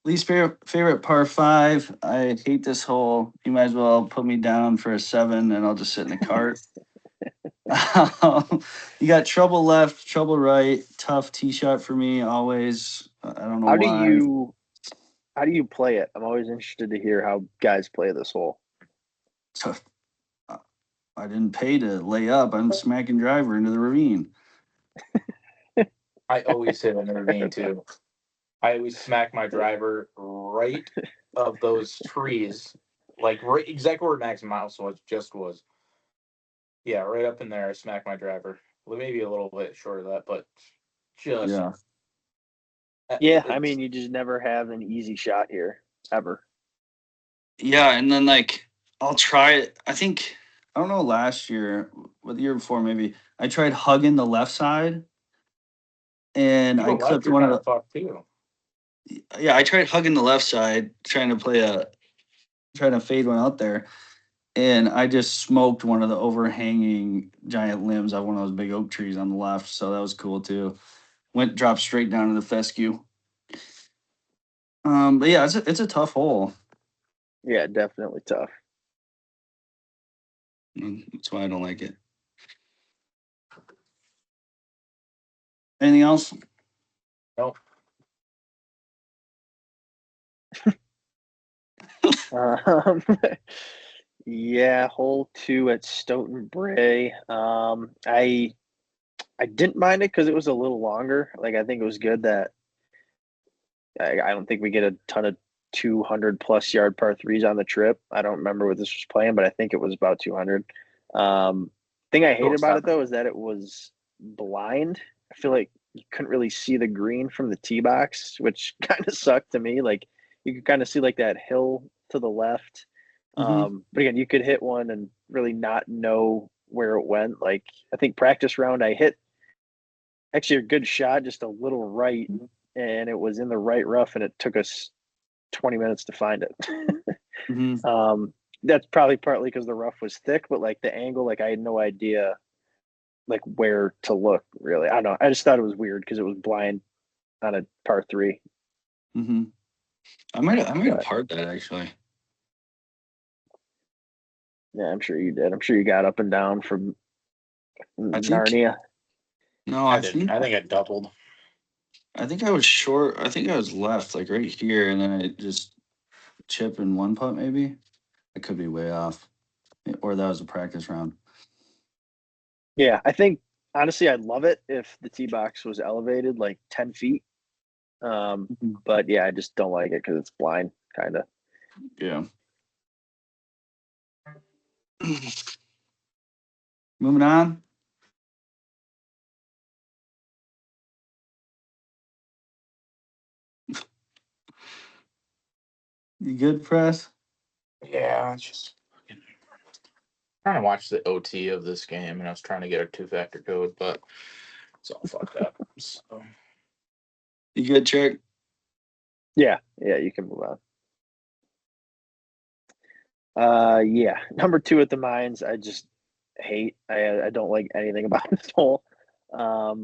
Least favorite par 5. I hate this hole. You might as well put me down for a 7 and I'll just sit in the cart. You got trouble left, trouble right. Tough tee shot for me always. I don't know How do why. you play it? I'm always interested to hear how guys play this hole. Tough. I didn't pay to lay up. I'm smacking driver into the ravine. I always hit in the ravine too. I always smack my driver right of those trees, like right exactly where Max Mouse was. Yeah, right up in there. I smack my driver. Well, maybe a little bit short of that, but just Yeah. Yeah, I it's- mean, you just never have an easy shot here ever. Yeah, and then like I'll try it. I don't know last year, or the year before maybe. I tried hugging the left side and you go I left, clipped you're one kind of of fucked too. I tried hugging the left side, trying to fade one out there, and I just smoked one of the overhanging giant limbs of one of those big oak trees on the left. So that was cool too. Dropped straight down to the fescue. But yeah, it's a tough hole. Yeah, definitely tough. That's why I don't like it. Anything else? Nope. Um, yeah, hole 2 at Stoughton Bray. I didn't mind it because it was a little longer. Like I think it was good that I don't think we get a ton of 200 plus yard par threes on the trip. I don't remember what this was playing, but I think it was about 200. Thing I hated about it though is that it was blind. I feel like you couldn't really see the green from the tee box, which kind of sucked to me. Like you could kind of see like that hill to the left. But again, you could hit one and really not know where it went. Like I think practice round, I hit actually a good shot, just a little right, and it was in the right rough, and it took us 20 minutes to find it. That's probably partly because the rough was thick, but like the angle, like I had no idea like where to look really. I don't know. I just thought it was weird because it was blind on a par 3. I might have parred that actually. Yeah, I'm sure you did. I'm sure you got up and down from I think Narnia. no, I I didn't. think I think I doubled. I think I was short. I think I was left, like right here, and then I just chip in one putt. Maybe I could be way off, or that was a practice round. Yeah, I think honestly, I'd love it if the tee box was elevated like 10 feet. But yeah, I just don't like it because it's blind, kind of. Yeah. Moving on. You good, press? Yeah, it's just fucking trying to watch the OT of this game, and I was trying to get a 2-factor code, but it's all fucked up. So You good, Trick? Yeah, you can move on. Yeah, number 2 at the Mines. I just hate. I don't like anything about this hole. I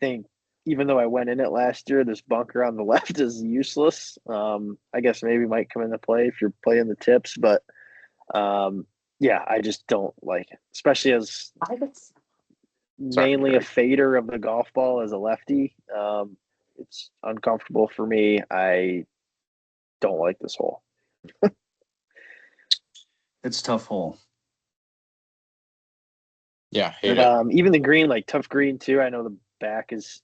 think even though I went in it last year, this bunker on the left is useless. I guess maybe might come into play if you're playing the tips, but yeah, I just don't like it, especially as mainly a fader of the golf ball as a lefty. It's uncomfortable for me. I don't like this hole. It's a tough hole. yeah, hate it. Even the green, like tough green too. I know the back is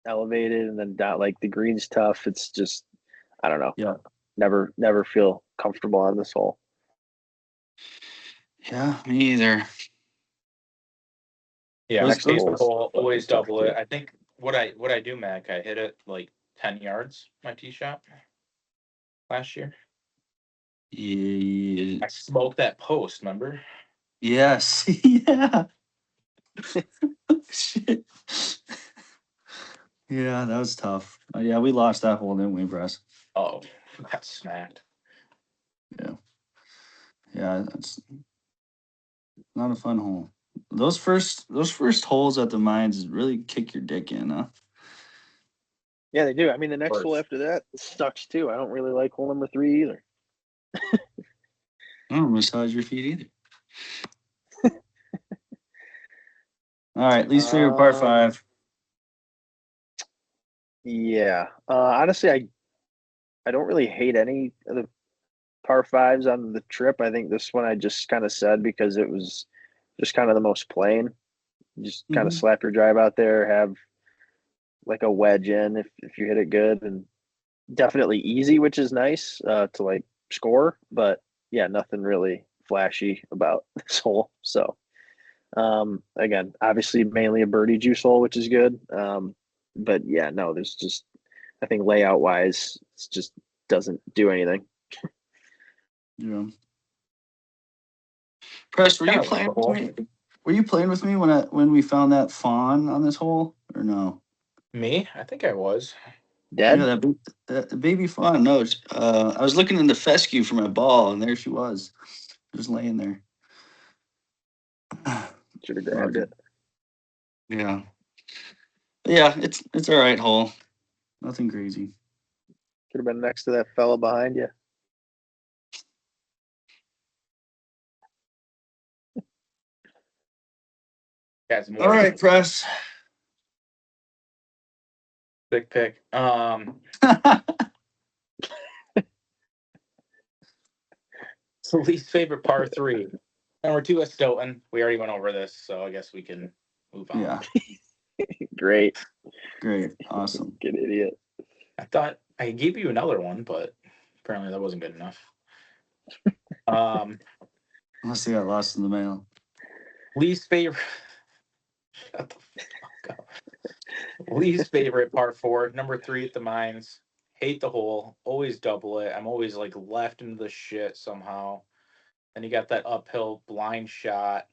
elevated and then down, like the green's tough. It's just, I don't know. Yeah. Never feel comfortable on this hole. Yeah, me either. Yeah, Those- hate the those- hole, always tough double it. too. I think what I do, Mac, I hit it like 10 yards, my tee shot last year. Yeah. I smoked that post, remember? Yes. Yeah. Shit. Yeah, that was tough. Yeah, we lost that hole, didn't we, Bress? Oh, got smacked. Yeah. Yeah, that's not a fun hole. Those first holes at the Mines really kick your dick in, huh? Yeah, they do. I mean, the next hole Worse. after that sucks too. I don't really like hole number 3 either. I don't massage your feet either. All right, least favorite par 5. Yeah. Honestly, I don't really hate any of the par 5s on the trip. I think this one I just kind of said because it was just kind of the most plain. Just kind of Mm-hmm. slap your drive out there, have like a wedge in if you hit it good, and definitely easy, which is nice to like score. But yeah, nothing really flashy about this hole. So again, obviously mainly a birdie juice hole, which is good. But yeah, no, there's just I think layout wise, it just doesn't do anything. Yeah. Press, were you Kind of like playing the with hole. me? Were you playing with me when we found that fawn on this hole or no? Me? I think I was. Dead? Yeah, that baby fawn. No, I was looking in the fescue for my ball, and there she was, just laying there. Should have grabbed it. Yeah, yeah. It's all right hole. Nothing crazy. Could have been next to that fella behind you. Guys, more All right, press. big pick. So least favorite par 3. Number 2 is Stoughton. We already went over this, so I guess we can move on. Yeah, Great. awesome. Good idiot. I thought I gave you another one, but apparently that wasn't good enough. Unless they got lost in the mail. Least favorite. Shut the fuck up. Least favorite par 4. Number 3 at the Mines. Hate the hole. Always double it. I'm always like left into the shit somehow. And you got that uphill blind shot.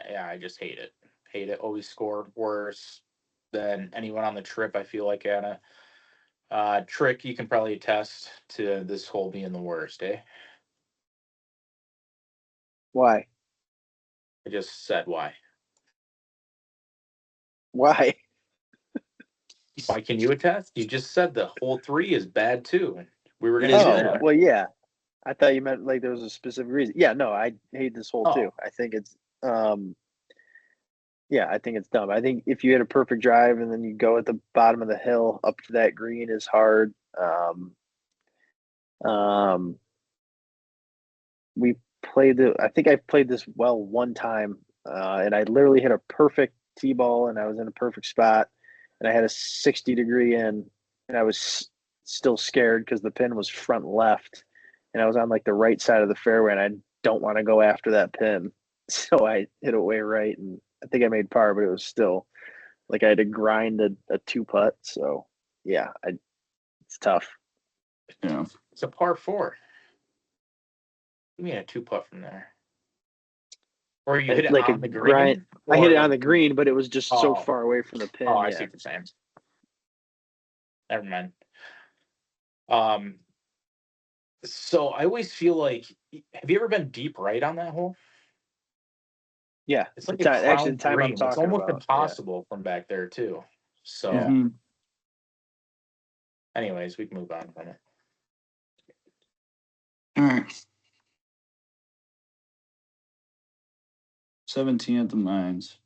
Yeah, I just hate it. Hate it. Always scored worse than anyone on the trip. I feel like Anna. Trick, you can probably attest to this hole being the worst, eh? Why? I just said why. Why? Why can you attest? You just said the hole 3 is bad too. We were gonna It do is that. Well, yeah. I thought you meant like there was a specific reason. Yeah, no, I hate this hole too. I think it's Yeah, I think it's dumb. I think if you hit a perfect drive and then you go at the bottom of the hill up to that green is hard. Um, we played I think I played this well one time, and I literally hit a perfect tee ball, and I was in a perfect spot, and I had a 60-degree in, and I was still scared because the pin was front left, and I was on like the right side of the fairway, and I don't want to go after that pin, so I hit it way right, and I think I made par, but it was still like I had to grind a two putt. So yeah, it's tough. Yeah. It's a par 4. You mean a 2-putt from there? Or you hit it Like a on the grind. green? I hit Or it on the green, but it was just so oh, far away from the pin. I Yeah. see what you're saying. Never mind. Um, so I always feel like, have you ever been deep right on that hole? Yeah. It's like a Actually, crown the time I'm green. It's talking almost about. Yeah. impossible from back there too. So, Yeah. Mhm. anyways, we can move on from it. All right. 17 at the Mines.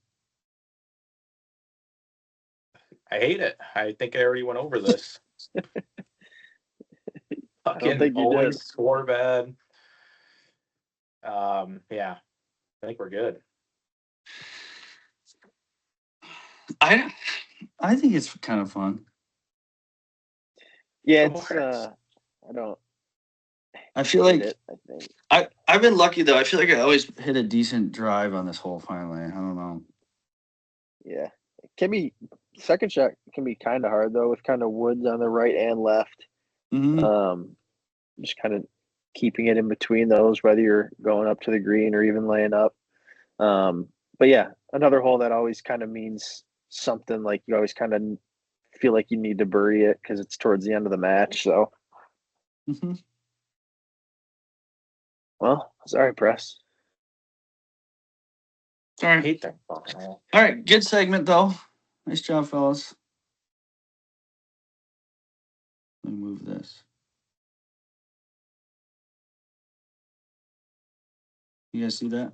I hate it. I think I already went over this. I don't Fucking think you did. always score bad. Yeah, I think we're good. I think it's kind of fun. Yeah, Go it's Hearts. I don't I feel hate like it, I think. I've been lucky though. I feel like I always hit a decent drive on this hole finally. I don't know. Yeah. It can be second shot can be kind of hard though with kind of woods on the right and left. Mm-hmm. Just kind of keeping it in between those, whether you're going up to the green or even laying up. But yeah, another hole that always kind of means something, like you always kind of feel like you need to bury it because it's towards the end of the match. So, Mm-hmm. well, sorry, press. All I right. hate that fucking hole. All right. Good segment though. Nice job, fellas. Let me move this. You guys see that?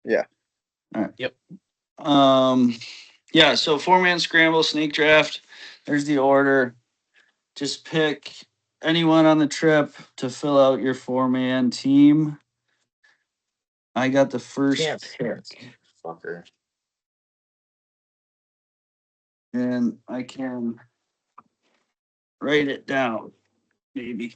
Yeah. All right. Yep. Yeah, so 4-man scramble, snake draft. There's the order. Just pick anyone on the trip to fill out your 4-man team. I got the first Can't pick, fucker. and I can write it down, maybe.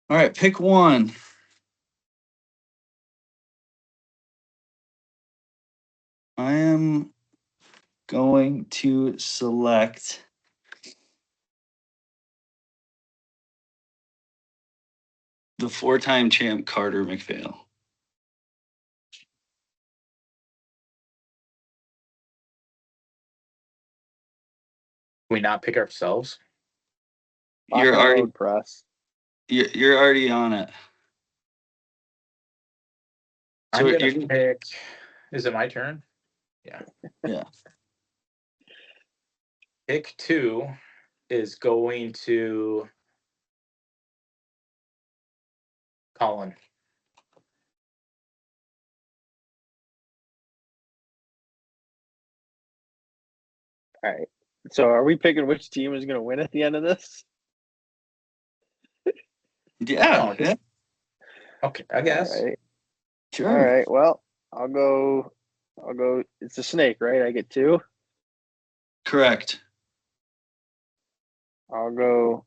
All right, pick one. I am going to select the 4-time champ Carter McPhail. Can we not pick ourselves? Lock You're and already load, press. you're already on it. So I'm gonna you're pick. Is it my turn? Yeah. yeah. Pick 2 is going to Colin. All right. So, are we picking which team is going to win at the end of this? Yeah, Oh, yeah, okay, I All guess. right. All sure. right. Well, I'll go. It's a snake, right? I get 2. Correct. I'll go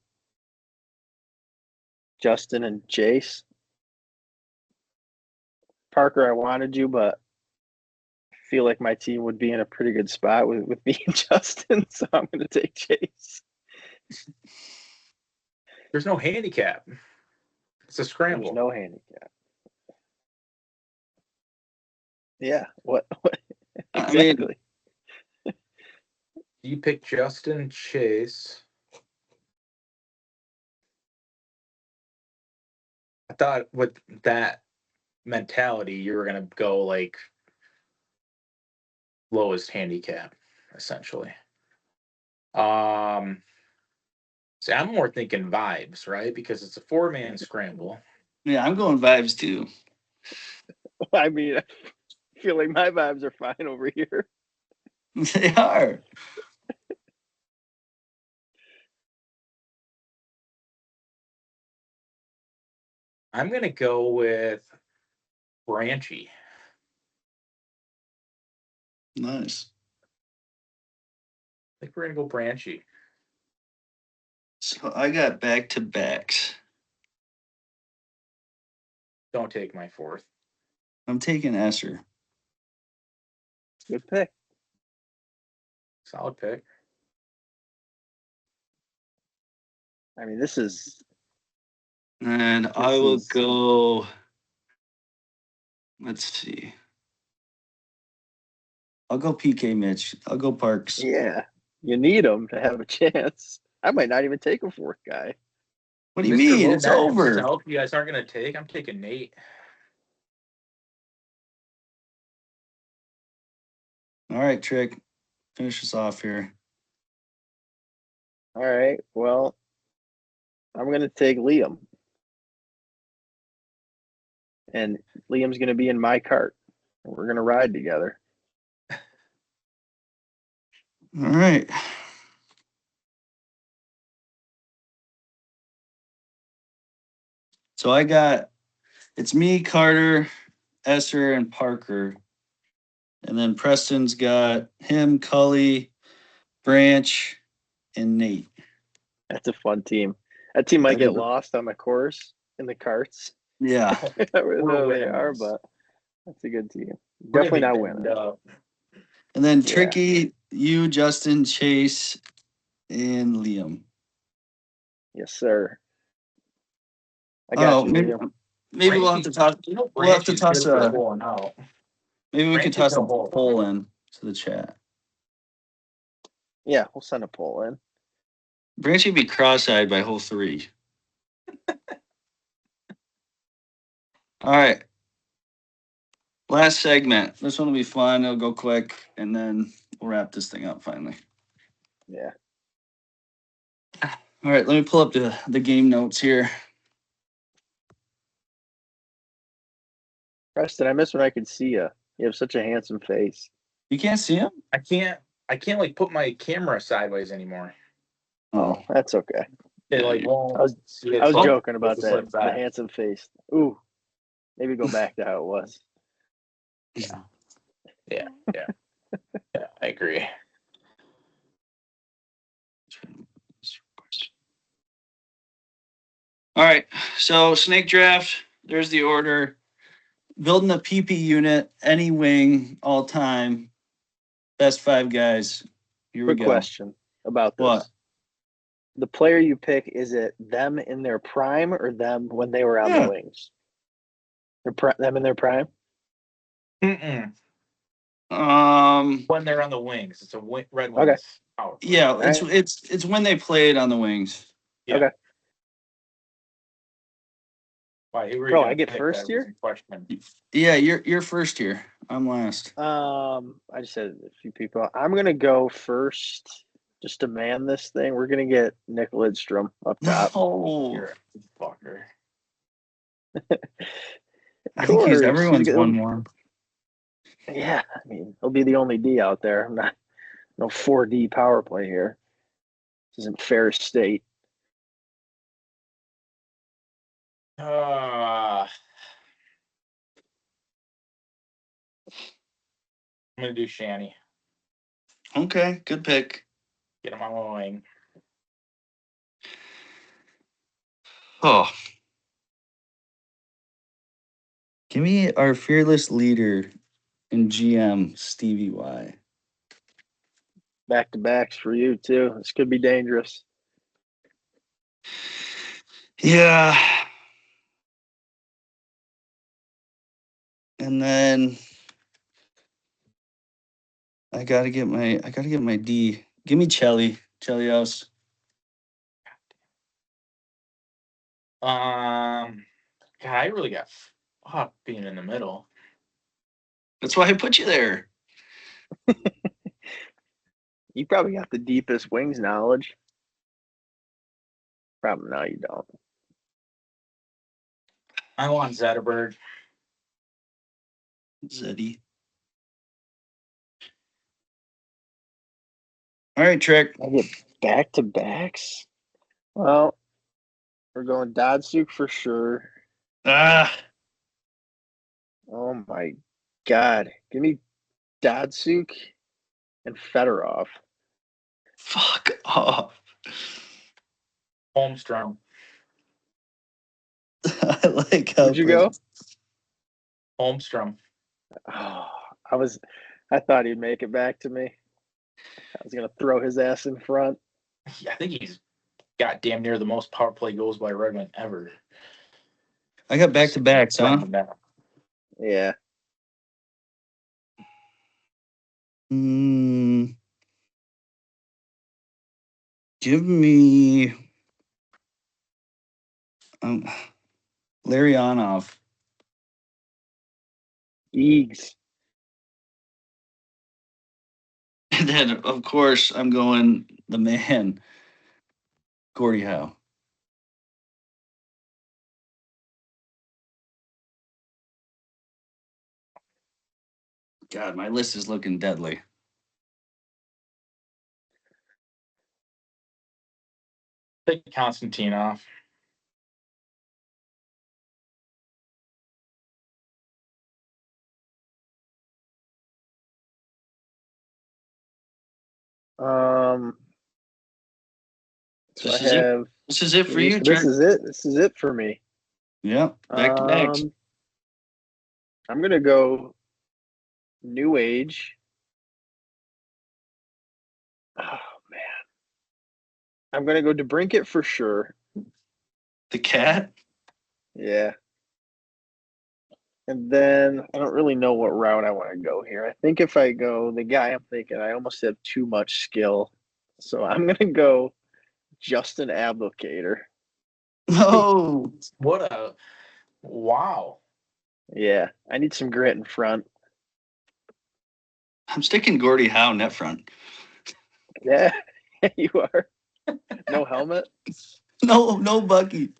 Justin and Chase. Parker, I wanted you, but I feel like my team would be in a pretty good spot with me and Justin, so I'm going to take Chase. There's no handicap. It's a There's scramble. no handicap. Yeah. What I mean, exactly? You pick Justin Chase. I thought with that mentality, you were gonna go like lowest handicap, essentially. 6 See, I'm more thinking vibes, right? Because it's a 4-man scramble. Yeah, I'm going vibes too. I mean, I feel like my vibes are fine over here. They are. I'm going to go with Branchy. Nice. I think we're going to go Branchy. So I got back-to-backs. Don't take my fourth. I'm taking Esser. Good pick. Solid pick. I mean, this is And I will go. Let's see. I'll go PK Mitch. I'll go Parks. yeah. You need them to have a chance. I might not even take a fourth guy. What do you Mr. mean? It's Lonet over. himself, you guys aren't going to take. I'm taking Nate. All right, Trick. Finish us off here. All right. Well, I'm going to take Liam. And Liam's going to be in my cart. We're going to ride together. All right. So I got, it's me, Carter, Esser, and Parker. And then Preston's got him, Cully, Branch, and Nate. That's a fun team. That team might That get is a- lost on the course in the carts. Yeah. I don't know who they winners. are, but that's a good team. We're gonna Definitely be not banged winning. up. And then Yeah. Tricky, you, Justin, Chase, and Liam. Yes, sir. I got you, Liam. maybe we'll have to toss. We'll have to Branchy's toss good for a. pulling out. Maybe we could Branch is toss a no bull. poll in to the chat. Yeah, we'll send a poll in. Branch would be cross-eyed by hole 3. All right. Last segment. This one will be fun. It'll go quick, and then we'll wrap this thing up finally. Yeah. All right. Let me pull up the game notes here. Preston, I miss when I could see you. You have such a handsome face. You can't see him? I can't like put my camera sideways anymore. Oh, that's okay. It like won't. I was see it I was flip- joking about it's that. like The handsome face. Ooh, maybe go back to how it was. Yeah, I agree. All right. So snake draft. There's the order. Building a PP unit, any wing, all time. Best 5 guys. Here we Quick go. question about this. What? The player you pick, is it them in their prime or them when they were on Yeah. the wings? Them in their prime? Mm-mm. Um. When they're on the wings, it's a Red Wings. Okay. Power play. Yeah. Right. It's when they played on the wings. Yeah. Okay. Why? Who were you Bro, gonna I get pick? first That was here? the question. Yeah. You're first here. I'm last. I just said a few people. I'm gonna go first just to man this thing. We're gonna get Nick Lidstrom up top. No. You're a fucker. I think he's Course. everyone's He'll- one more. Yeah, I mean, he'll be the only D out there. I'm not no 4D power play here. This isn't Ferris State. I'm gonna do Shanny. Okay. Good pick. Get him on my wing. Oh. Give me our fearless leader and GM, Stevie Y. Back to backs for you too. This could be dangerous. Yeah. And then I gotta get my D. Give me Chelios. God, I really got fucked being in the middle. That's why I put you there. You probably got the deepest wings knowledge. Probably no, you don't. I want Zetterberg. Zeddy. All right, Trick. I get back-to-backs. Well, we're going Datsuk for sure. Ah, Oh my God. Give me Datsuk and Fedorov. fuck off. Holmstrom. I like how Where'd you go? Holmstrom. Oh, I thought he'd make it back to me. I was gonna throw his ass in front. I think he's got damn near the most power play goals by Redmond ever. I got back-to-backs, huh? Yeah. Give me Larionov. Eags. And then, of course, I'm going the man, Gordie Howe. God, my list is looking deadly. Take Konstantinov. So This I is it. have This is it for you, this Trick. is it. This is it for me. Yeah, back-to-backs. I'm gonna go New Age. Oh man. I'm gonna go DeBrincat for sure. The cat. Yeah. And then I don't really know what route I want to go here. I think if I go the guy I'm thinking, I almost have too much skill. So I'm gonna go Justin Ablocator. No. What a wow. Yeah. I need some grit in front. I'm sticking Gordie Howe net front. Yeah, you are. No helmet. No Bucky.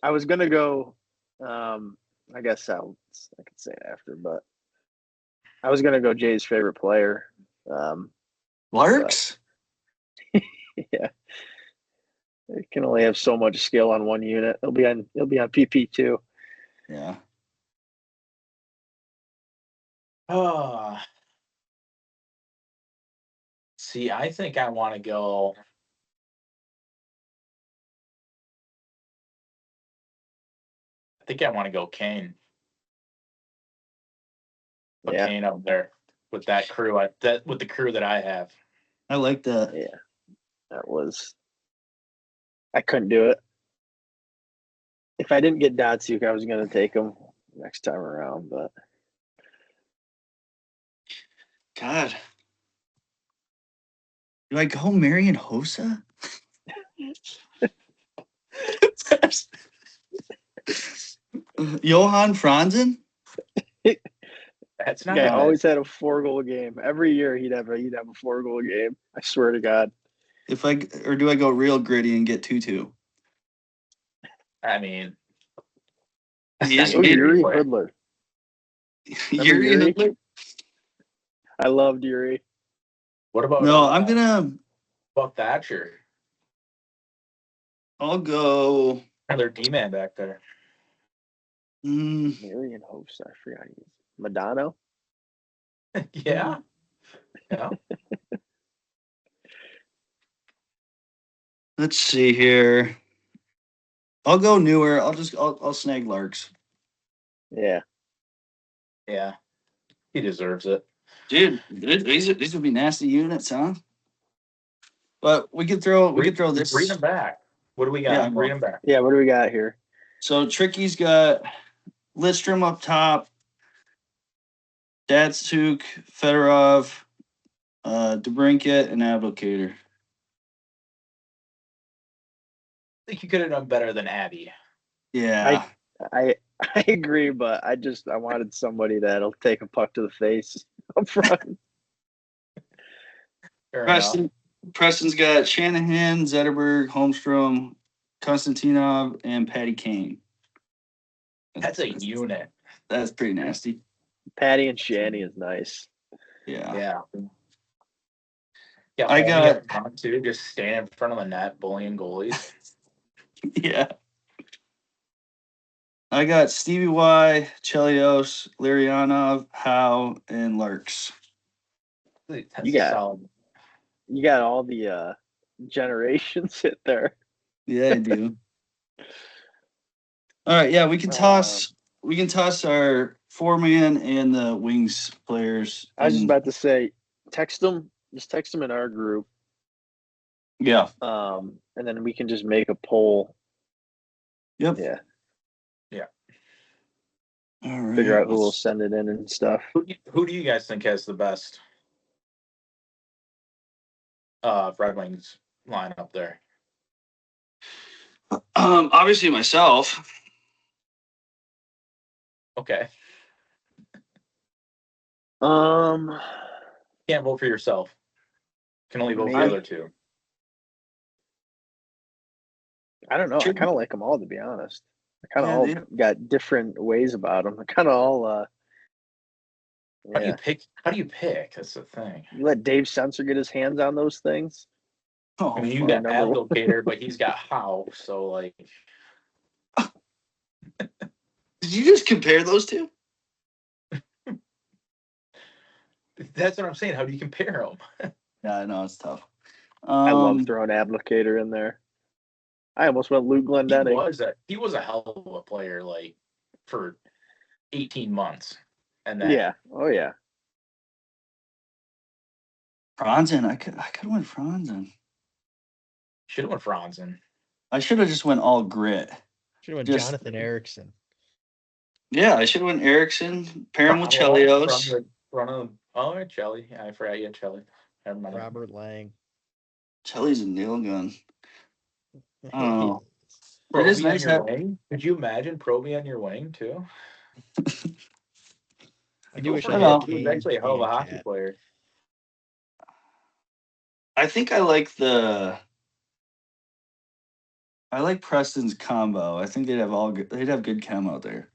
I was gonna go. I guess I could say it after, but I was gonna go Jay's favorite player. Larks? Yeah, it can only have so much skill on one unit. He'll be on PP too. Yeah. See, I think I want to go. I think I want to go Kane. Put Yeah, Kane up there with that crew. With the crew that I have. I like that. yeah, that was. I couldn't do it. If I didn't get Datsuk, I was gonna take him next time around, but God. Do I go Marion Hossa? Johan Franzen? That's not guy bad. always had a 4-goal game. Every year he'd have a 4-goal game. I swear to God. Or do I go real gritty and get Tutu? I mean, Yes, Oh, Yuri Hoodler. Yuri Yuri? Hoodler? I loved Yuri. What about No, I'm gonna. Buck Thatcher? I'll go. Another D-man back there. Marion Host, I forgot he's Madonna. Yeah. Yeah. Let's see here. I'll go newer. I'll snag Larks. Yeah. Yeah. He deserves it. Dude, these would be nasty units, huh? But we could throw this. Read them back. What do we got? Yeah, Read them back. Yeah, what do we got here? So Tricky's got Lidstrom up top, Datsuk, Fedorov, DeBrincat, and Ablocator. I think you could have done better than Abby. Yeah. I agree, but I wanted somebody that'll take a puck to the face up front. Fair enough. Preston's got Shanahan, Zetterberg, Holmstrom, Konstantinov, and Patty Kane. That's a unit. That's pretty nasty. Patty and Shanny is nice. Yeah. Yeah. Yeah, I Homie got- up front too, just stand in front of the net, bullying goalies. Yeah. I got Stevie Y, Chelios, Larionov, Howe, and Larks. That's You got- solid. You got all the generations hit there. Yeah, I do. All right, yeah, we can toss our 4-man and the wings players. I was just about to say, text them. Just text them in our group. Yeah. And then we can just make a poll. Yep. Yeah. All right. Figure out who will send it in and stuff. Who do you guys think has the best Red Wings lineup there? Obviously myself. Okay. Can't vote for yourself. Can only vote for the Maybe. other two. I don't know. I kind of like them all, to be honest. I kind of all got different ways about them. I kind of all. How do you pick? That's the thing. You let Dave Sensor get his hands on those things. Oh, I mean, you got Abdelkader, but he's got Howe, so like. Did you just compare those two? That's what I'm saying. How do you compare them? Yeah, I know it's tough. I love throwing Abdelkader in there. I almost went Luke Glendening. He was a hell of a player, like for 18 months, and then yeah, oh yeah. Franzen, I could have went Franzen. Should have went Franzen. I should have just went all grit. Should have went Jonathan Erickson. Yeah, I should have went Erickson. Pair him with Chelios. Oh, Chelly. I forgot you had Chelly. Robert Lang. Chelly's a nail gun. Oh, it is nice. Could you imagine Proby on your wing too? I do wish I had he was actually a hell of a hockey player. I think I like Preston's combo. I think they'd have good chem out there.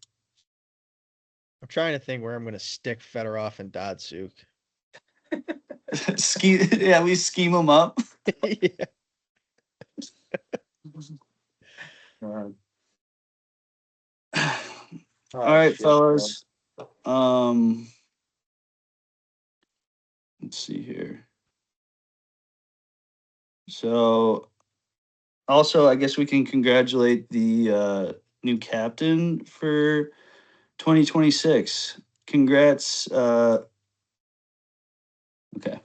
I'm trying to think where I'm going to stick Fedorov and Datsuk. We scheme them up. Yeah. All right, fellas. Let's see here. So, also, I guess we can congratulate the new captain for 2026. Congrats. Okay.